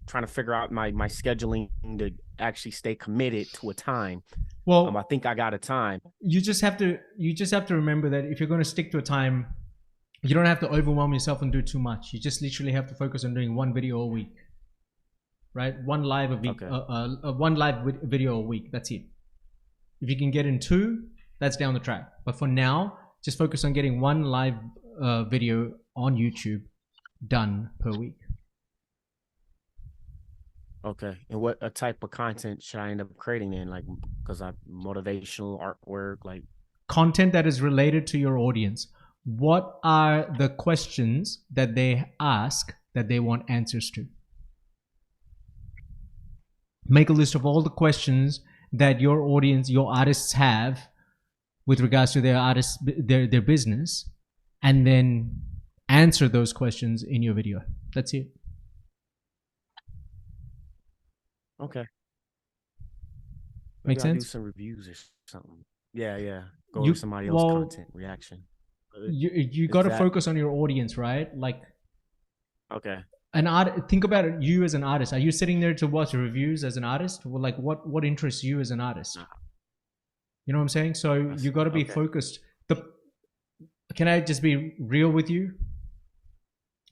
trying to figure out my scheduling to actually stay committed to a time. Well, I think I got a time.
You just have to remember that if you're going to stick to a time, you don't have to overwhelm yourself and do too much. You just literally have to focus on doing one video a week, right? One live a week, one live video a week. That's it. If you can get in 2, that's down the track. But for now, just focus on getting one live video on YouTube done per week.
Okay. And what a type of content should I end up creating then? Like, because I'm motivational artwork, like
content that is related to your audience. What are the questions that they ask that they want answers to? Make a list of all the questions that your audience, your artists have with regards to their business, and then answer those questions in your video. That's it.
Okay.
Make sense?
Do some reviews or something. Yeah. Go over somebody else's content reaction.
You got to focus on your audience, right? Like,
okay.
Think about it, you as an artist. Are you sitting there to watch reviews as an artist? Well, like what interests you as an artist? You know what I'm saying? So you got to be focused. Can I just be real with you?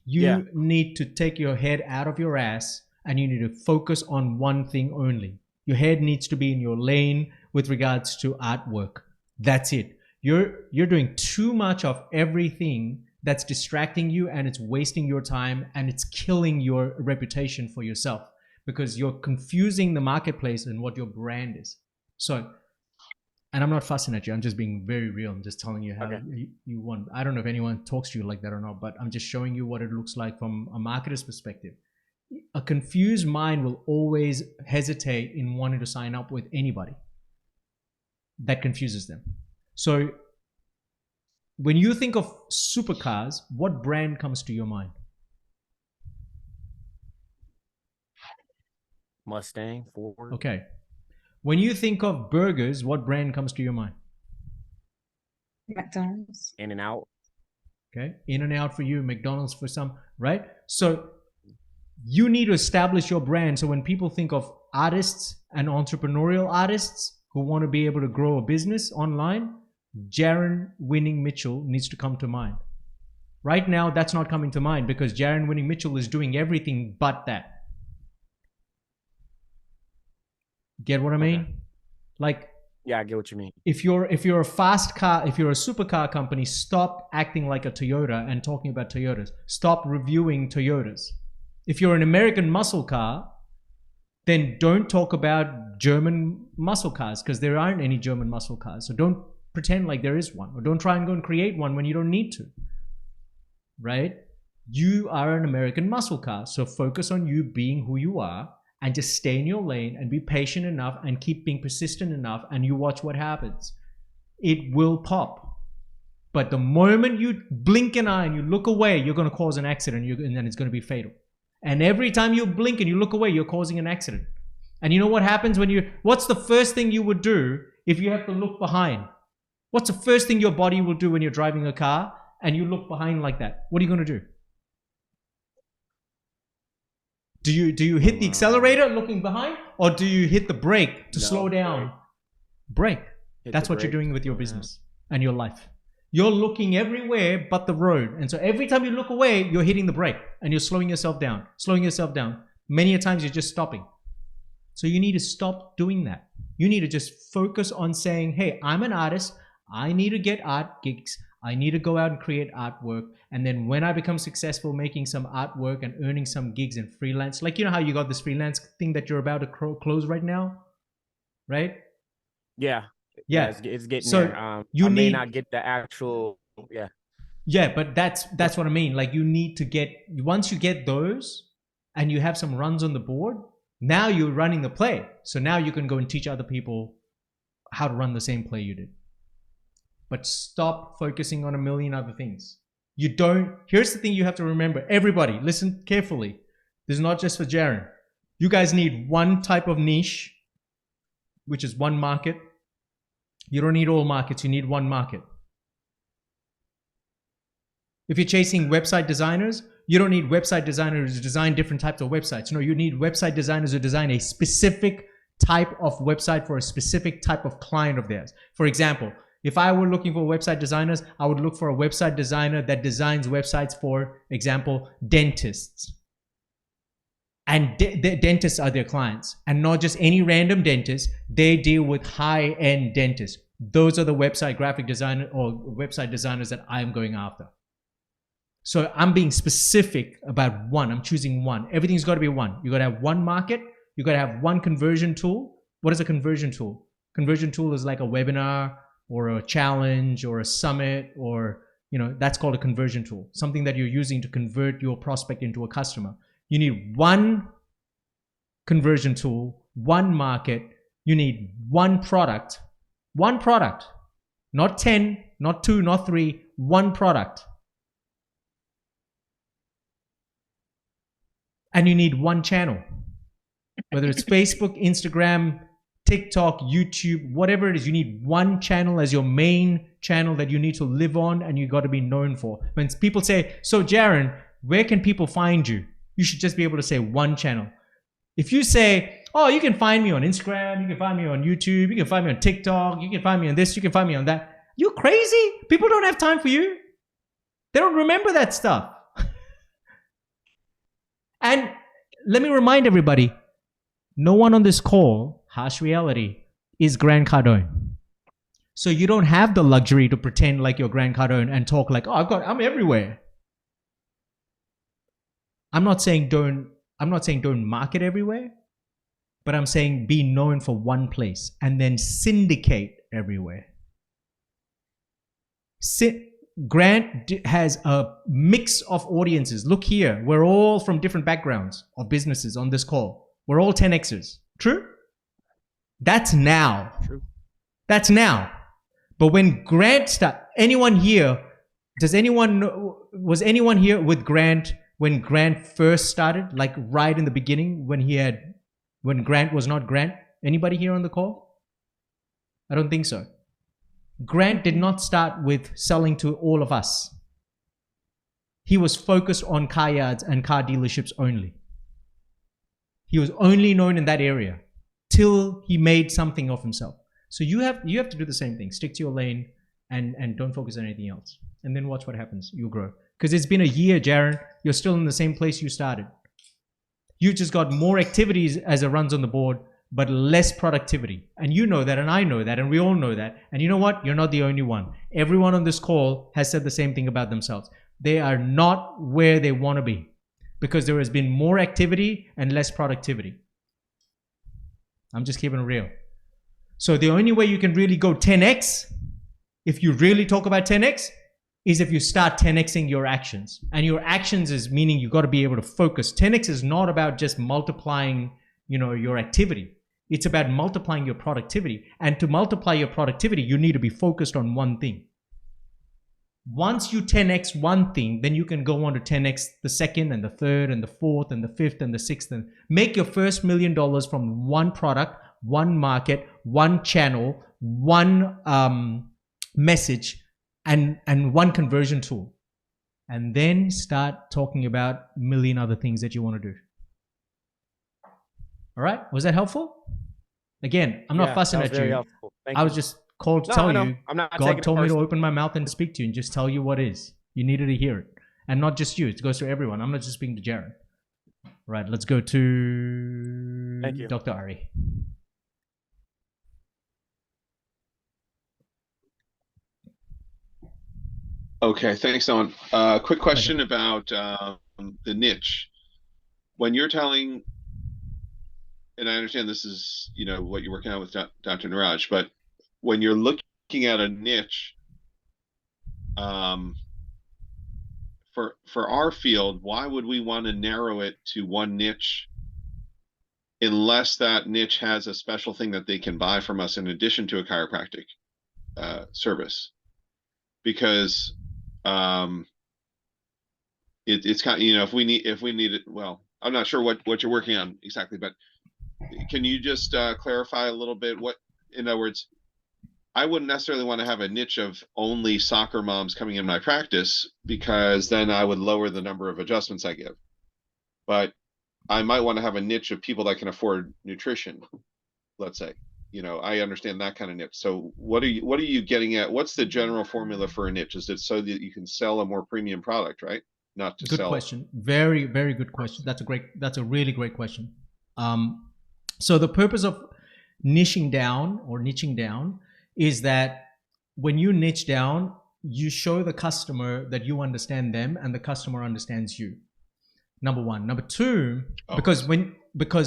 You need to take your head out of your ass and you need to focus on one thing only. Your head needs to be in your lane with regards to artwork. That's it. You're doing too much of everything that's distracting you, and it's wasting your time, and it's killing your reputation for yourself because you're confusing the marketplace and what your brand is. So, and I'm not fussing at you. I'm just being very real. I'm just telling you how you want. I don't know if anyone talks to you like that or not, but I'm just showing you what it looks like from a marketer's perspective. A confused mind will always hesitate in wanting to sign up with anybody that confuses them. So when you think of supercars, what brand comes to your mind?
Mustang, Ford.
Okay. When you think of burgers, what brand comes to your mind?
McDonald's.
In-N-Out.
Okay. In-N-Out for you, McDonald's for some, right? So you need to establish your brand. So when people think of artists and entrepreneurial artists who want to be able to grow a business online, Jaron Winning Mitchell needs to come to mind. Right now, that's not coming to mind because Jaron Winning Mitchell is doing everything but that. Get what I mean? Like,
yeah, I get what you mean.
If you're a fast car, if you're a supercar company, stop acting like a Toyota and talking about Toyotas. Stop reviewing Toyotas. If you're an American muscle car, then don't talk about German muscle cars because there aren't any German muscle cars. So don't pretend like there is one, or don't try and go and create one when you don't need to, right? You are an American muscle car, so focus on you being who you are and just stay in your lane and be patient enough and keep being persistent enough, and you watch what happens. It will pop. But the moment you blink an eye and you look away, you're going to cause an accident, and then it's going to be fatal. And every time you blink and you look away, you're causing an accident. And you know what happens what's the first thing you would do if you have to look behind? What's the first thing your body will do when you're driving a car and you look behind like that? What are you going to do? Do you hit the accelerator looking behind, or do you hit the brake to slow down? Brake. That's what you're doing with your business and your life. You're looking everywhere but the road. And so every time you look away, you're hitting the brake and you're slowing yourself down. Many a times you're just stopping. So you need to stop doing that. You need to just focus on saying, hey, I'm an artist. I need to get art gigs. I need to go out and create artwork. And then when I become successful making some artwork and earning some gigs and freelance, like, you know how you got this freelance thing that you're about to close right now, right?
Yeah.
Yeah,
it's getting
so
there.
you may
not get the actual,
Yeah, but that's what I mean. Like, you need to get, once you get those and you have some runs on the board, now you're running the play. So now you can go and teach other people how to run the same play you did. But stop focusing on a million other things. Here's the thing you have to remember. Everybody, listen carefully. This is not just for Jaren. You guys need one type of niche, which is one market. You don't need all markets, you need one market. If you're chasing website designers, you don't need website designers to design different types of websites. No, you need website designers to design a specific type of website for a specific type of client of theirs. For example, if I were looking for website designers, I would look for a website designer that designs websites for example, dentists. And dentists are their clients, and not just any random dentist. They deal with high-end dentists. Those are the website graphic designer or website designers that I'm going after. So I'm being specific about one. I'm choosing one. Everything's got to be one. You got to have one market. You got to have one conversion tool. What is a conversion tool? Conversion tool is like a webinar or a challenge or a summit, or, you know, that's called a conversion tool. Something that you're using to convert your prospect into a customer. You need one conversion tool, one market. You need one product, not 10, not 2, not 3, one product. And you need one channel, whether it's Facebook, Instagram, TikTok, YouTube, whatever it is. You need one channel as your main channel that you need to live on and you got to be known for. When people say, so Jaren, where can people find you? You should just be able to say one channel. If you say, oh, you can find me on Instagram, you can find me on YouTube, you can find me on TikTok, you can find me on this, you can find me on that. You crazy? People don't have time for you. They don't remember that stuff. And let me remind everybody, no one on this call, harsh reality, is Grant Cardone. So you don't have the luxury to pretend like you're Grant Cardone and talk like, oh, I'm everywhere. I'm not saying don't market everywhere, but I'm saying be known for one place and then syndicate everywhere. Grant has a mix of audiences. Look here, we're all from different backgrounds of businesses on this call. We're all 10Xers. True? That's now.
True.
That's now. But when Grant started, was anyone here with Grant when Grant first started, like right in the beginning when Grant was not Grant? Anybody here on the call? I don't think so. Grant did not start with selling to all of us. He was focused on car yards and car dealerships only. He was only known in that area till he made something of himself. So you have to do the same thing. Stick to your lane and don't focus on anything else. And then watch what happens. You'll grow. Because it's been a year, Jaren. You're still in the same place you started. You just got more activities as it runs on the board, but less productivity. And you know that, and I know that, and we all know that. And you know what? You're not the only one. Everyone on this call has said the same thing about themselves. They are not where they want to be because there has been more activity and less productivity. I'm just keeping it real. So the only way you can really go 10x if you really talk about 10x, is if you start 10xing your actions. And your actions is meaning you got to be able to focus. 10x is not about just multiplying, your activity. It's about multiplying your productivity. And to multiply your productivity, you need to be focused on one thing. Once you 10x one thing, then you can go on to 10x the second and the third and the fourth and the fifth and the sixth, and make your first $1 million from one product, one market, one channel, one message, and one conversion tool. And then start talking about a million other things that you want to do. All right? Was that helpful? Again, I'm not fussing at you. I was just called to tell you, God told me to open my mouth and speak to you and just tell you what is. You needed to hear it. And not just you, it goes to everyone. I'm not just speaking to Jared. Right, let's go to Dr. Ari.
Okay, thanks, Owen. Quick question about the niche. When you're telling, and I understand this is, what you're working on with Dr. Niraj, but when you're looking at a niche, for our field, why would we want to narrow it to one niche unless that niche has a special thing that they can buy from us in addition to a chiropractic service? Because it's kind of, if we need it, well, I'm not sure what you're working on exactly, but can you just clarify a little bit in other words, I wouldn't necessarily want to have a niche of only soccer moms coming in my practice, because then I would lower the number of adjustments I give. But I might want to have a niche of people that can afford nutrition, let's say. I understand that kind of niche. So what are you getting at? What's the general formula for a niche? Is it so that you can sell a more premium product, right? Not to sell. Good
question. Very, very good question. That's a really great question. So the purpose of niching down is that when you niche down, you show the customer that you understand them and the customer understands you. Number one. Number two, because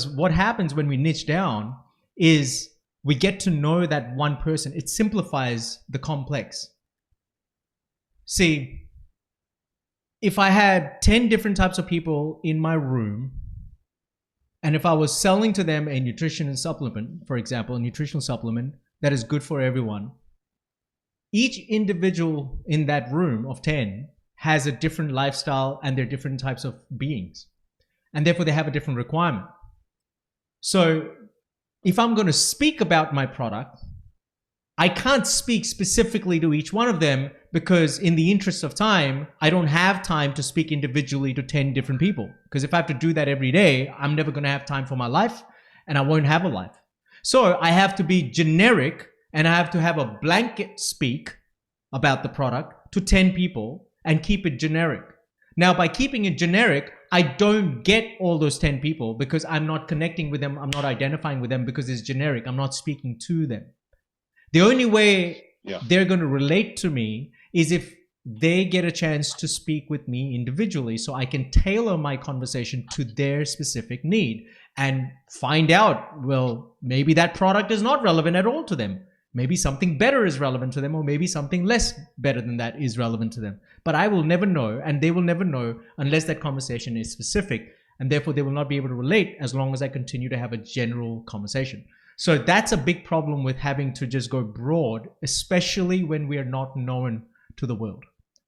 what happens when we niche down is we get to know that one person. It simplifies the complex. See, if I had 10 different types of people in my room, and if I was selling to them a nutrition supplement, for example, a nutritional supplement that is good for everyone, each individual in that room of 10 has a different lifestyle and they're different types of beings. And therefore they have a different requirement. So if I'm going to speak about my product, I can't speak specifically to each one of them, because in the interest of time, I don't have time to speak individually to 10 different people. Because if I have to do that every day, I'm never going to have time for my life and I won't have a life. So I have to be generic and I have to have a blanket speak about the product to 10 people and keep it generic. Now, by keeping it generic, I don't get all those 10 people because I'm not connecting with them. I'm not identifying with them because it's generic. I'm not speaking to them. The only way they're going to relate to me is if they get a chance to speak with me individually, so I can tailor my conversation to their specific need and find out, well, maybe that product is not relevant at all to them. Maybe something better is relevant to them, or maybe something less better than that is relevant to them. But I will never know, and they will never know unless that conversation is specific, and therefore they will not be able to relate as long as I continue to have a general conversation. So that's a big problem with having to just go broad, especially when we are not known to the world,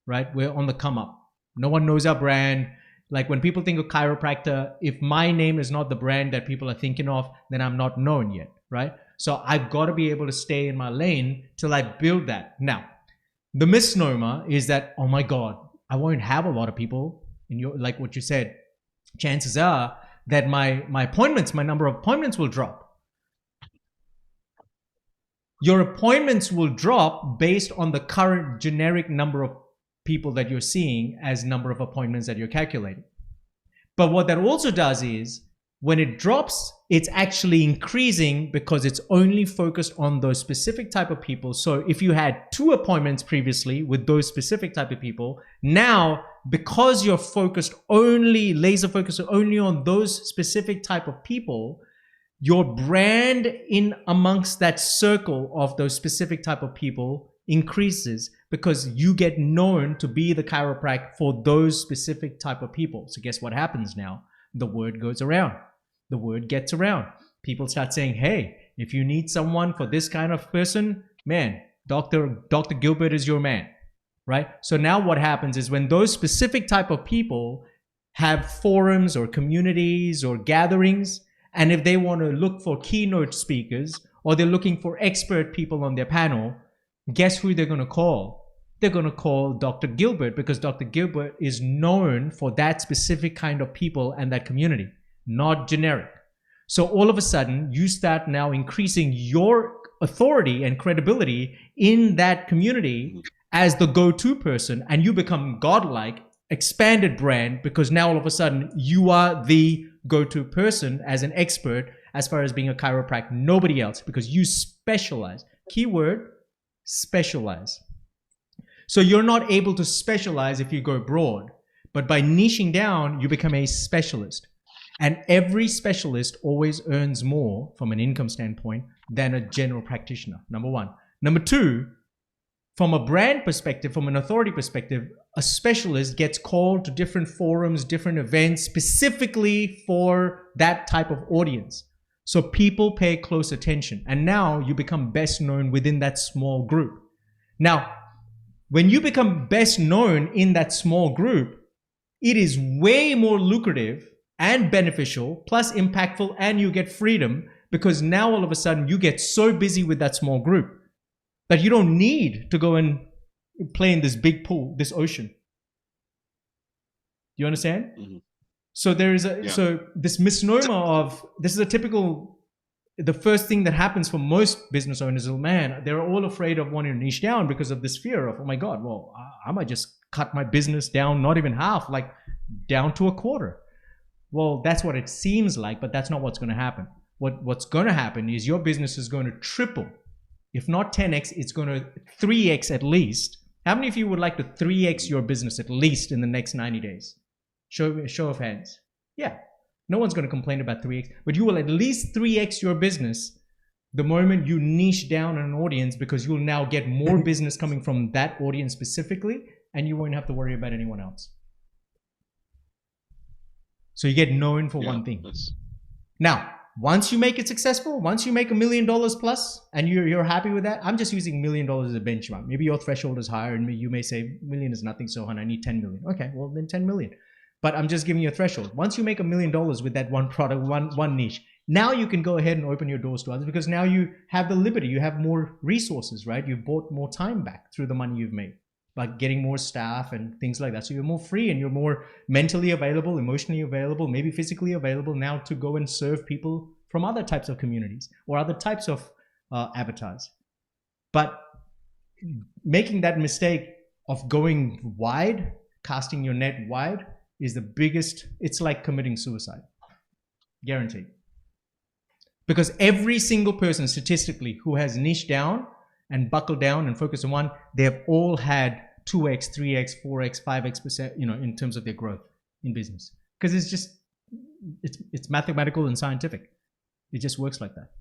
right? We're on the come up. No one knows our brand. Like when people think of chiropractor, if my name is not the brand that people are thinking of, then I'm not known yet, right? So I've got to be able to stay in my lane till I build that. Now, the misnomer is that, oh my God, I won't have a lot of people in your, like what you said. Chances are that my number of appointments will drop. Your appointments will drop based on the current generic number of people that you're seeing as number of appointments that you're calculating. But what that also does is when it drops, it's actually increasing because it's only focused on those specific type of people. So if you had 2 appointments previously with those specific type of people, now because you're laser focused only on those specific type of people, your brand in amongst that circle of those specific type of people increases because you get known to be the chiropractor for those specific type of people. So guess what happens now? The word goes around. The word gets around. People start saying, hey, if you need someone for this kind of person, man, Dr. Gilbert is your man, right? So now what happens is when those specific type of people have forums or communities or gatherings, and if they want to look for keynote speakers or they're looking for expert people on their panel, guess who they're going to call? They're going to call Dr. Gilbert, because Dr. Gilbert is known for that specific kind of people and that community, not generic. So all of a sudden, you start now increasing your authority and credibility in that community as the go-to person, and you become godlike, expanded brand, because now all of a sudden you are the go-to person as an expert as far as being a chiropractor. Nobody else, because you specialize. Keyword, specialize. So you're not able to specialize if you go broad, but by niching down, you become a specialist. And every specialist always earns more from an income standpoint than a general practitioner, number one. Number two, from a brand perspective, from an authority perspective, a specialist gets called to different forums, different events, specifically for that type of audience. So people pay close attention. And now you become best known within that small group. Now, when you become best known in that small group, it is way more lucrative and beneficial, plus impactful, and you get freedom, because now all of a sudden you get so busy with that small group that you don't need to go and play in this big pool, this ocean. Do you understand? Mm-hmm. So there is so this misnomer of, this is a typical, the first thing that happens for most business owners is, man, they're all afraid of wanting to niche down because of this fear of, oh my God, well, I might just cut my business down, not even half, like down to a quarter. Well, that's what it seems like, but that's not what's going to happen. What's going to happen is your business is going to triple. If not 10x, it's going to 3x at least. How many of you would like to 3x your business at least in the next 90 days? Show of hands. Yeah. No one's going to complain about 3x, but you will at least 3x your business the moment you niche down on an audience, because you'll now get more business coming from that audience specifically, and you won't have to worry about anyone else. So you get known for one thing. Now, once you make it successful, once you make $1 million plus and you're happy with that, I'm just using $1 million as a benchmark. Maybe your threshold is higher and you may say $1 million is nothing, so I need 10 million. Okay, well then 10 million. But I'm just giving you a threshold. Once you make $1 million with that one product, one niche, now you can go ahead and open your doors to others, because now you have the liberty, you have more resources, right? You've bought more time back through the money you've made, like getting more staff and things like that. So you're more free and you're more mentally available, emotionally available, maybe physically available now to go and serve people from other types of communities or other types of avatars. But making that mistake of going wide, casting your net wide, is the biggest. It's like committing suicide. Guaranteed. Because every single person statistically who has niched down and buckled down and focused on one, they have all had 2x, 3x, 4x, 5x%, in terms of their growth in business. Because it's just, it's mathematical and scientific. It just works like that.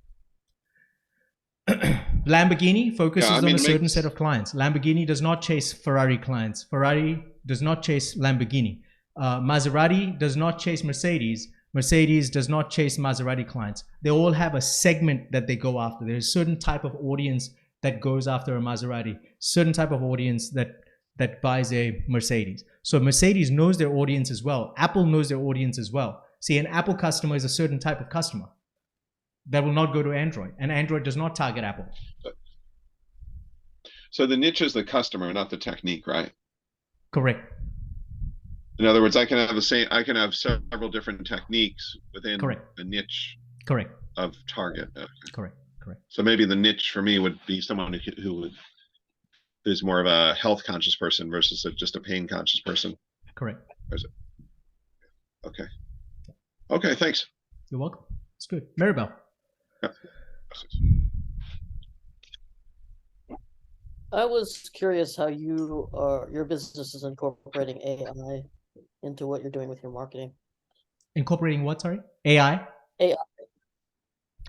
Lamborghini focuses on a certain set of clients. Lamborghini does not chase Ferrari clients. Ferrari does not chase Lamborghini. Maserati does not chase Mercedes. Mercedes does not chase Maserati clients. They all have a segment that they go after. There's a certain type of audience that goes after a Maserati, certain type of audience that buys a Mercedes. So Mercedes knows their audience as well. Apple knows their audience as well. See, an Apple customer is a certain type of customer that will not go to Android, and Android does not target Apple.
So the niche is the customer, not the technique, right?
Correct.
In other words, I can have several different techniques within a niche.
Correct.
Of target. Okay.
Correct.
So maybe the niche for me would be someone who's more of a health conscious person versus just a pain conscious person.
Correct.
Or is it? Okay. Okay, thanks.
You're welcome. It's good. Maribel.
Yep.
I was curious how your business is incorporating AI into what you're doing with your marketing.
Incorporating what? Sorry, AI.
AI.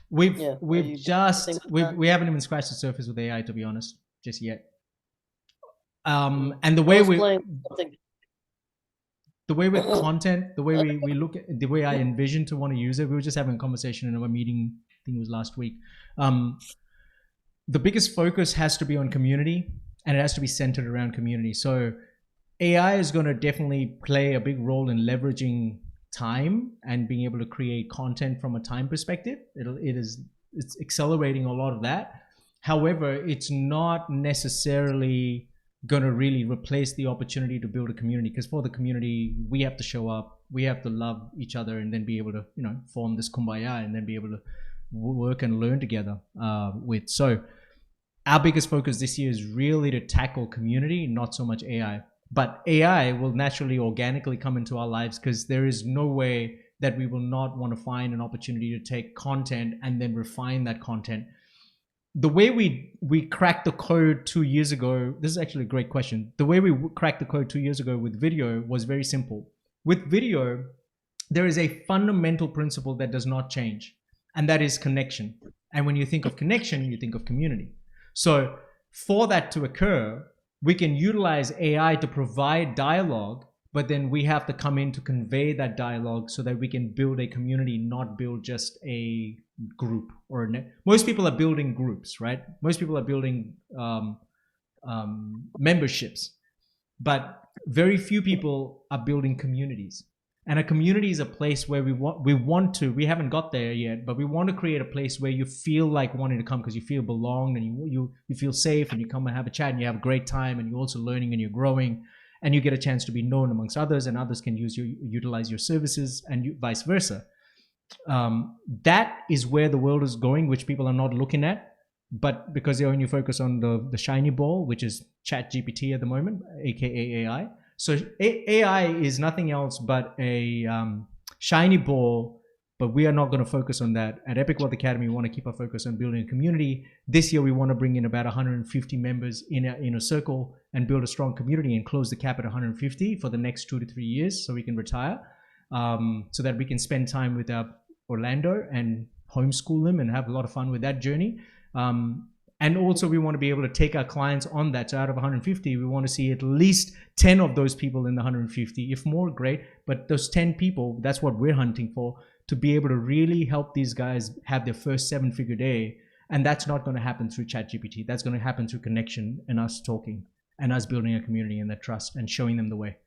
We haven't even scratched the surface with AI, to be honest, just yet. And the way the way with content, the way we look at, the way I envision to want to use it, we were just having a conversation in our meeting, I think it was last week. The biggest focus has to be on community, and it has to be centered around community. So AI is going to definitely play a big role in leveraging time and being able to create content from a time perspective. It's accelerating a lot of that. However, it's not necessarily going to really replace the opportunity to build a community, because for the community, we have to show up, we have to love each other, and then be able to, you know, form this kumbaya and then be able to work and learn together with. So our biggest focus this year is really to tackle community, not so much AI. But AI will naturally, organically come into our lives, because there is no way that we will not want to find an opportunity to take content and then refine that content. The way we cracked the code 2 years ago, this is actually a great question. The way we cracked the code 2 years ago with video was very simple. With video, there is a fundamental principle that does not change, and that is connection. And when you think of connection, you think of community. So for that to occur, we can utilize AI to provide dialogue, but then we have to come in to convey that dialogue so that we can build a community, not build just a group or a net. Most people are building groups, right? Most people are building memberships, but very few people are building communities. And a community is a place where we haven't got there yet, but we want to create a place where you feel like wanting to come because you feel belonged, and you feel safe, and you come and have a chat and you have a great time, and you're also learning and you're growing, and you get a chance to be known amongst others, and others can utilize your services, and vice versa. That is where the world is going, which people are not looking at, but because they only focus on the shiny ball, which is ChatGPT at the moment, aka AI. So AI is nothing else but a shiny ball, but we are not going to focus on that. At Epic Wealth Academy, we want to keep our focus on building a community. This year, we want to bring in about 150 members in a circle and build a strong community and close the cap at 150 for the next 2 to 3 years, so we can retire, so that we can spend time with Orlando and homeschool them and have a lot of fun with that journey. And also we want to be able to take our clients on that. So out of 150, we want to see at least 10 of those people in the 150. If more, great. But those 10 people, that's what we're hunting for, to be able to really help these guys have their first 7-figure day. And that's not going to happen through ChatGPT. That's going to happen through connection and us talking and us building a community and that trust and showing them the way.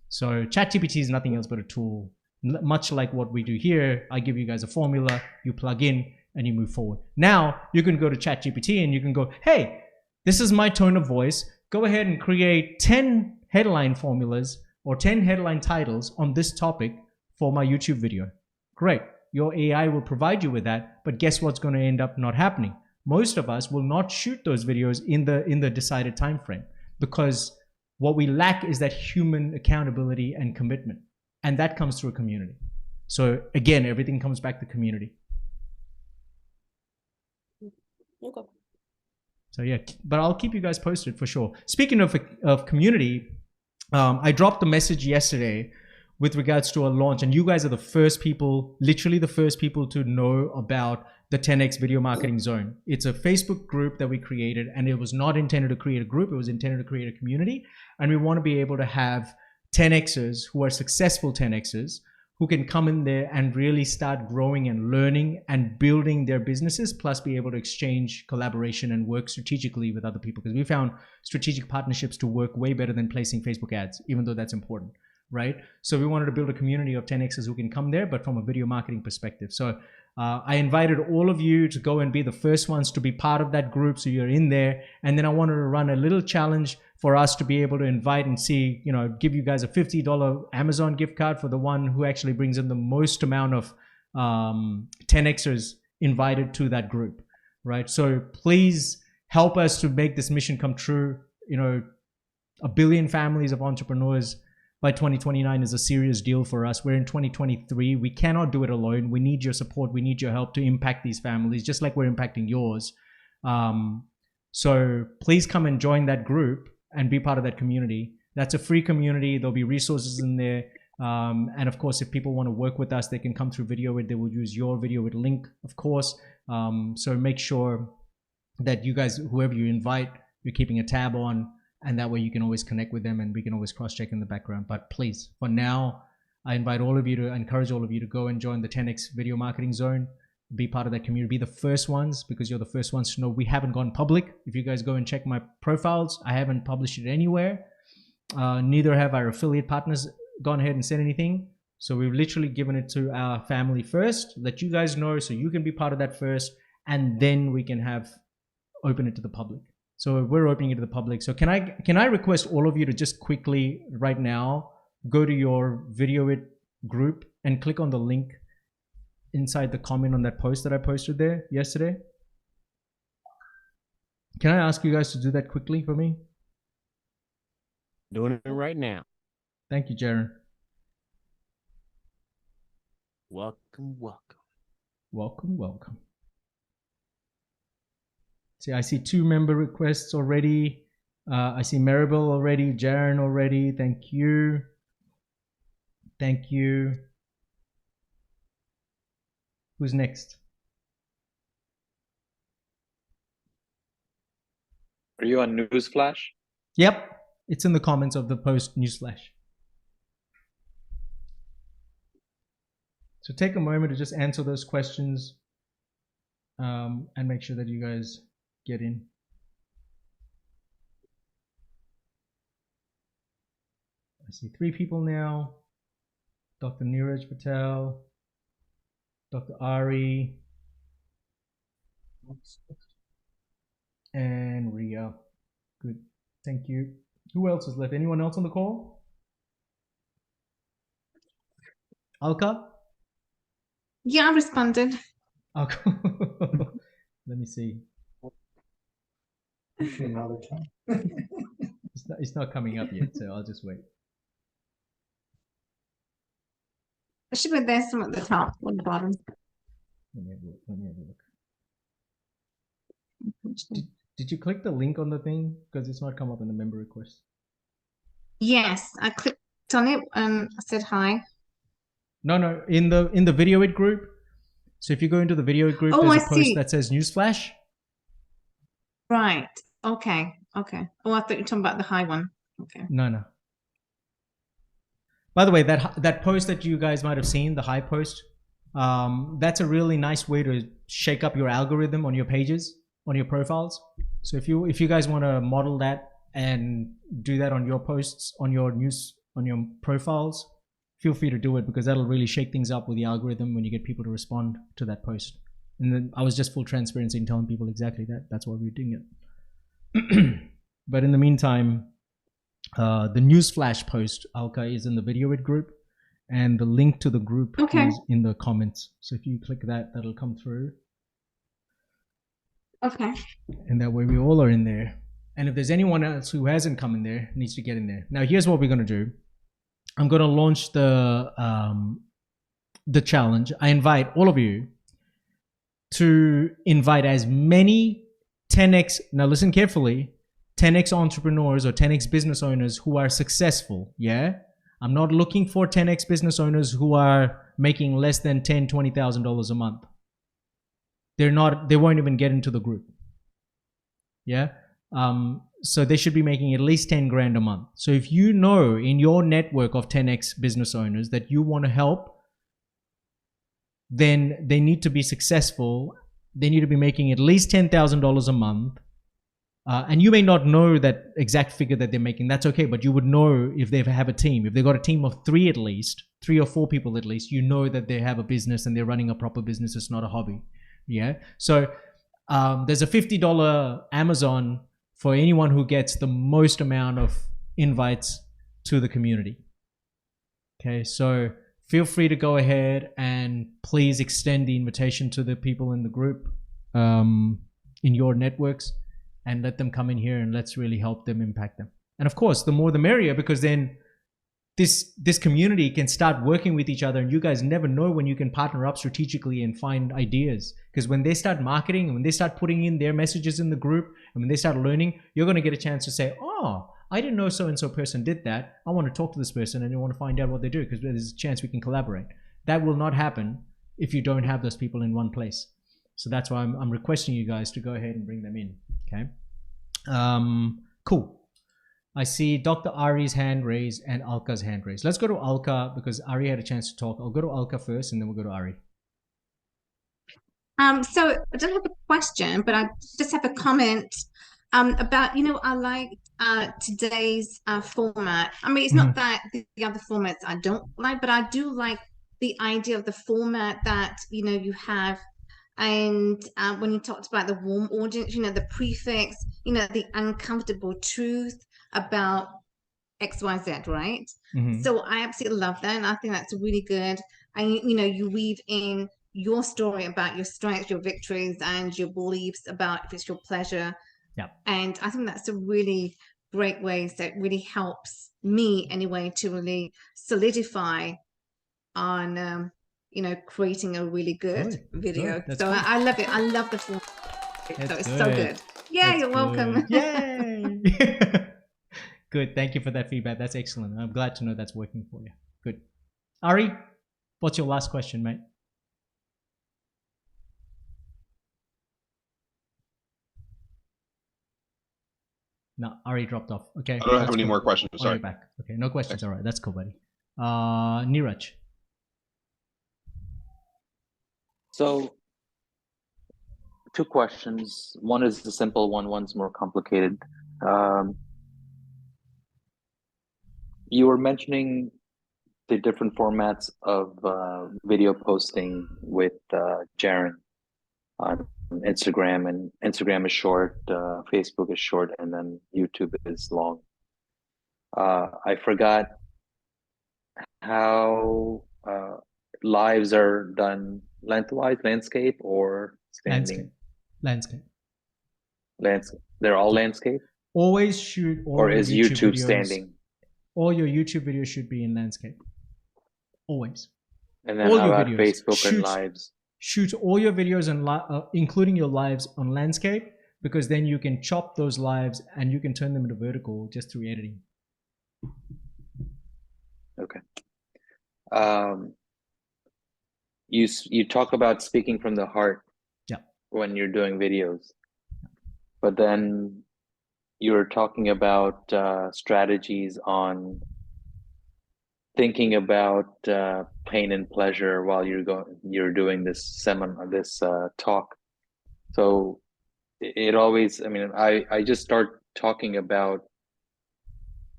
So ChatGPT is nothing else but a tool. Much like what we do here, I give you guys a formula, you plug in, and you move forward. Now you can go to ChatGPT and you can go, hey, this is my tone of voice. Go ahead and create 10 headline formulas or 10 headline titles on this topic for my YouTube video. Great. Your AI will provide you with that, but guess what's going to end up not happening? Most of us will not shoot those videos in the decided time frame, because what we lack is that human accountability and commitment, and that comes through a community. So again, everything comes back to community.
Okay.
So yeah, but I'll keep you guys posted for sure. Speaking of community, I dropped a message yesterday with regards to a launch, and you guys are the first people, literally the first people to know about the 10X Video Marketing Zone. It's a Facebook group that we created, and it was not intended to create a group. It was intended to create a community, and we want to be able to have 10Xers who are successful 10Xers who can come in there and really start growing and learning and building their businesses, plus be able to exchange collaboration and work strategically with other people. Because we found strategic partnerships to work way better than placing Facebook ads, even though that's important, right? So we wanted to build a community of 10Xers who can come there, but from a video marketing perspective. So I invited all of you to go and be the first ones to be part of that group, so you're in there. And then I wanted to run a little challenge for us to be able to invite and see, you know, give you guys a $50 Amazon gift card for the one who actually brings in the most amount of 10Xers invited to that group, right? So please help us to make this mission come true. You know, 1 billion families of entrepreneurs by 2029 is a serious deal for us. We're in 2023. We cannot do it alone. We need your support. We need your help to impact these families, just like we're impacting yours. So please come and join that group and be part of that community. That's a free community. There'll be resources in there. And of course, if people want to work with us, they can come through VideoIt. They will use your VideoIt link, of course. So make sure that you guys, whoever you invite, you're keeping a tab on and that way you can always connect with them and we can always cross-check in the background. But please, for now, I encourage all of you to go and join the 10x Video Marketing Zone, be part of that community, be the first ones, because you're the first ones to know we haven't gone public. If you guys go and check my profiles, I haven't published it anywhere. Neither have our affiliate partners gone ahead and said anything. So we've literally given it to our family first, let you guys know so you can be part of that first, and then we can open it to the public. So we're opening it to the public. So can I request all of you to just quickly right now go to your VideoIt group and click on the link inside the comment on that post that I posted there yesterday? Can I ask you guys to do that quickly for me?
Doing it right now.
Thank you, Jaron.
Welcome, welcome.
Welcome, welcome. See, I see 2 member requests already. I see Maribel already, Jaron already. Thank you. Thank you. Who's next?
Are you on Newsflash?
Yep, it's in the comments of the post Newsflash. So take a moment to just answer those questions and make sure that you guys get in. I see 3 people now. Dr. Neeraj Patel, Dr. Ari, and Ria. Good, thank you. Who else is left? Anyone else on the call? Alka?
Yeah, I responded.
Alka. Let me see. It's not coming up yet, so I'll just wait.
It should be there, some at the top or the bottom.
Let me have a look. Did you click the link on the thing? Because it's not come up in the member request.
Yes, I clicked on it and I said hi.
No, in the VideoIt group. So if you go into the VideoIt group, there's a post that says Newsflash.
Right. Okay. Oh, I thought you were talking about the high one. Okay.
No. By the way, that post that you guys might have seen, the high post, that's a really nice way to shake up your algorithm on your pages, on your profiles. So if you guys want to model that and do that on your posts, on your profiles, feel free to do it, because that'll really shake things up with the algorithm when you get people to respond to that post. And then I was just full transparency in telling people exactly that. That's why we're doing it. But in the meantime, the Newsflash post, Alka, is in the VideoIt group, and the link to the group is in the comments. So if you click that, that'll come through.
Okay.
And that way we all are in there. And if there's anyone else who hasn't come in there, needs to get in there. Now here's what we're going to do. I'm going to launch the challenge. I invite all of you to invite as many 10x, now listen carefully, 10x entrepreneurs or 10x business owners who are successful. Yeah, I'm not looking for 10x business owners who are making less than $10,000, $20,000 a month. They won't even get into the group. Yeah. So they should be making at least 10 grand a month. So if you know in your network of 10x business owners that you want to help, then they need to be successful. They need to be making at least $10,000 a month. And you may not know that exact figure that they're making. That's okay. But you would know if they have a team. If they've got a team of 3 at least, 3 or 4 people at least, you know that they have a business and they're running a proper business. It's not a hobby. Yeah. So there's a $50 Amazon for anyone who gets the most amount of invites to the community. Okay. So feel free to go ahead and please extend the invitation to the people in the group, in your networks, and let them come in here and let's really help them, impact them. And of course, the more the merrier, because then this community can start working with each other, and you guys never know when you can partner up strategically and find ideas. Because when they start marketing and when they start putting in their messages in the group and when they start learning, you're going to get a chance to say, oh, I didn't know so-and-so person did that. I want to talk to this person and I want to find out what they do, because there's a chance we can collaborate. That will not happen if you don't have those people in one place. So that's why I'm requesting you guys to go ahead and bring them in. Okay. Cool. I see Dr. Ari's hand raised and Alka's hand raised. Let's go to Alka because Ari had a chance to talk. I'll go to Alka first and then we'll go to Ari.
So I don't have a question, but I just have a comment about, I like today's format. I mean, it's not that the other formats I don't like, but I do like the idea of the format that, you have. And when you talked about the warm audience, the prefix, the uncomfortable truth about XYZ, right? So I absolutely love that. And I think that's really good. And, you weave in your story about your strengths, your victories, and your beliefs about if it's your pleasure.
Yeah.
And I think that's a really great way that really helps me anyway to really solidify on creating a really good video. So good. I love it. I love the form. So it's so good. Yeah, you're welcome.
Yay! Good. Thank you for that feedback. That's excellent. I'm glad to know that's working for you. Good. Ari, what's your last question, mate? No, Ari dropped off. Okay.
I don't have any more questions. Sorry.
Back. Okay, no questions. All right, that's cool, buddy. Neeraj.
So, 2 questions. One is the simple one. One's more complicated. You were mentioning the different formats of video posting with Jaren on Instagram, and Instagram is short, Facebook is short, and then YouTube is long. I forgot how lives are done lengthwise, landscape or standing?
Landscape.
They're all landscape?
Always shoot all
or is YouTube
videos,
standing?
All your YouTube videos should be in landscape. Always.
And then all how about Facebook and lives?
Shoot all your videos and including your lives on landscape, because then you can chop those lives and you can turn them into vertical just through editing.
Okay. You talk about speaking from the heart when you're doing videos, but then you're talking about strategies on thinking about pain and pleasure while you're doing this talk. So it always, I just start talking about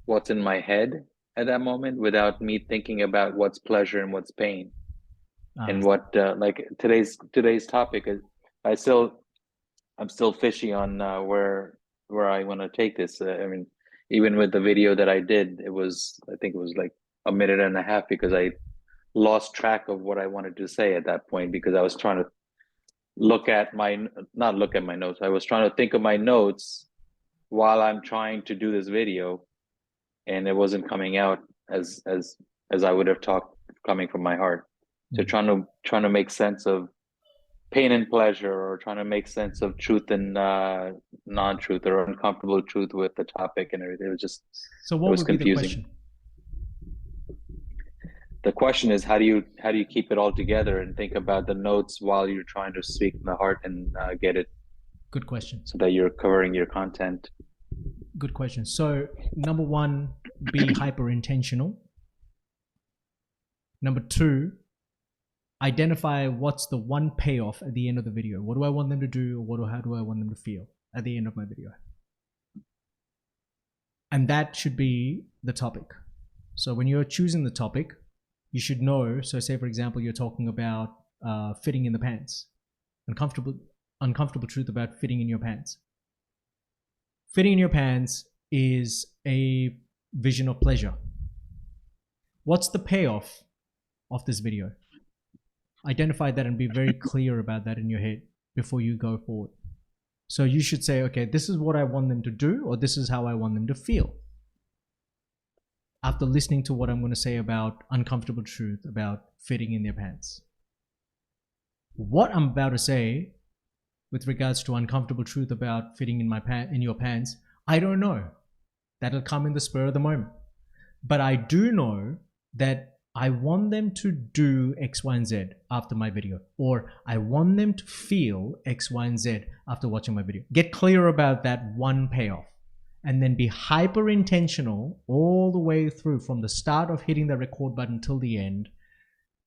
what's in my head at that moment without me thinking about what's pleasure and what's pain. And what like today's topic is, I'm still fishy on where I want to take this. Even with the video that I did, I think it was like a minute and a half because I lost track of what I wanted to say at that point, because I was trying to not look at my notes. I was trying to think of my notes while I'm trying to do this video, and it wasn't coming out as I would have talked coming from my heart. So trying to make sense of pain and pleasure, or trying to make sense of truth and non-truth, or uncomfortable truth with the topic and everything. It was just confusing. The question is, how do you keep it all together and think about the notes while you're trying to speak from the heart and get it?
Good question.
So that you're covering your content.
Good question. So number 1, be hyper intentional. Number 2, identify what's the one payoff at the end of the video. What do I want them to do, or how do I want them to feel at the end of my video? And that should be the topic. So when you're choosing the topic, you should know. So say, for example, you're talking about fitting in the pants. Uncomfortable truth about fitting in your pants. Fitting in your pants is a vision of pleasure. What's the payoff of this video? Identify that and be very clear about that in your head before you go forward. So you should say, okay, this is what I want them to do, or this is how I want them to feel. After listening to what I'm going to say about uncomfortable truth about fitting in their pants. What I'm about to say with regards to uncomfortable truth about fitting in your pants, I don't know. That'll come in the spur of the moment. But I do know that I want them to do X, Y, and Z after my video, or I want them to feel X, Y, and Z after watching my video. Get clear about that one payoff, and then be hyper intentional all the way through from the start of hitting the record button till the end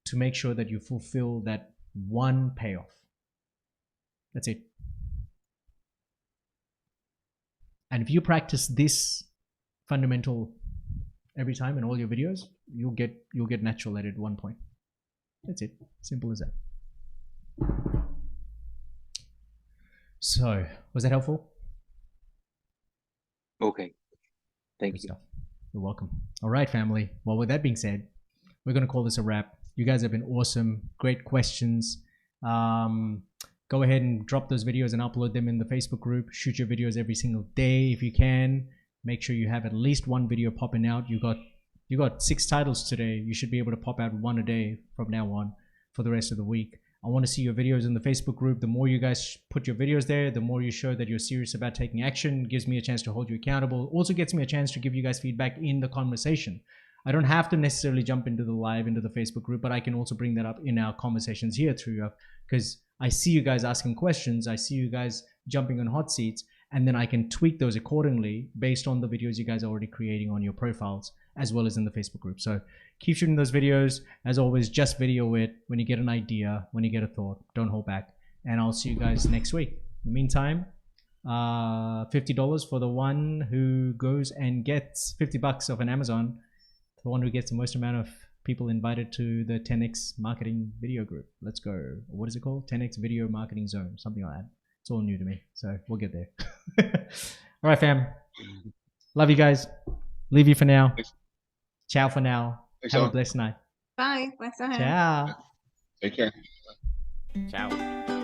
to make sure that you fulfill that one payoff. That's it. And if you practice this fundamental every time in all your videos, you'll get natural at it at one point. That's it. Simple as that. So, was that helpful?
Okay. Thank
Good
you.
stuff. You're welcome. All right, family. Well, with that being said, we're going to call this a wrap. You guys have been awesome. Great questions. Go ahead and drop those videos and upload them in the Facebook group. Shoot your videos every single day if you can. Make sure you have at least one video popping out. You got 6 titles today. You should be able to pop out one a day from now on for the rest of the week. I want to see your videos in the Facebook group. The more you guys put your videos there, the more you show that you're serious about taking action. It gives me a chance to hold you accountable. Also gets me a chance to give you guys feedback in the conversation. I don't have to necessarily jump into the Facebook group, but I can also bring that up in our conversations here through, because I see you guys asking questions. I see you guys jumping on hot seats, and then I can tweak those accordingly based on the videos you guys are already creating on your profiles, as well as in the Facebook group. So keep shooting those videos. As always, just video it when you get an idea, when you get a thought. Don't hold back. And I'll see you guys next week. In the meantime, $50 for the one who goes and gets $50 off an Amazon. The one who gets the most amount of people invited to the 10x marketing video group. Let's go. What is it called? 10x video marketing zone. Something like that. It's all new to me. So we'll get there. All right, fam. Love you guys. Leave you for now.
Thanks.
Ciao for now.
Thanks,
Have a
Alan.
blessed night.
Bye. Bless our hands.
Ciao.
Take care.
Ciao.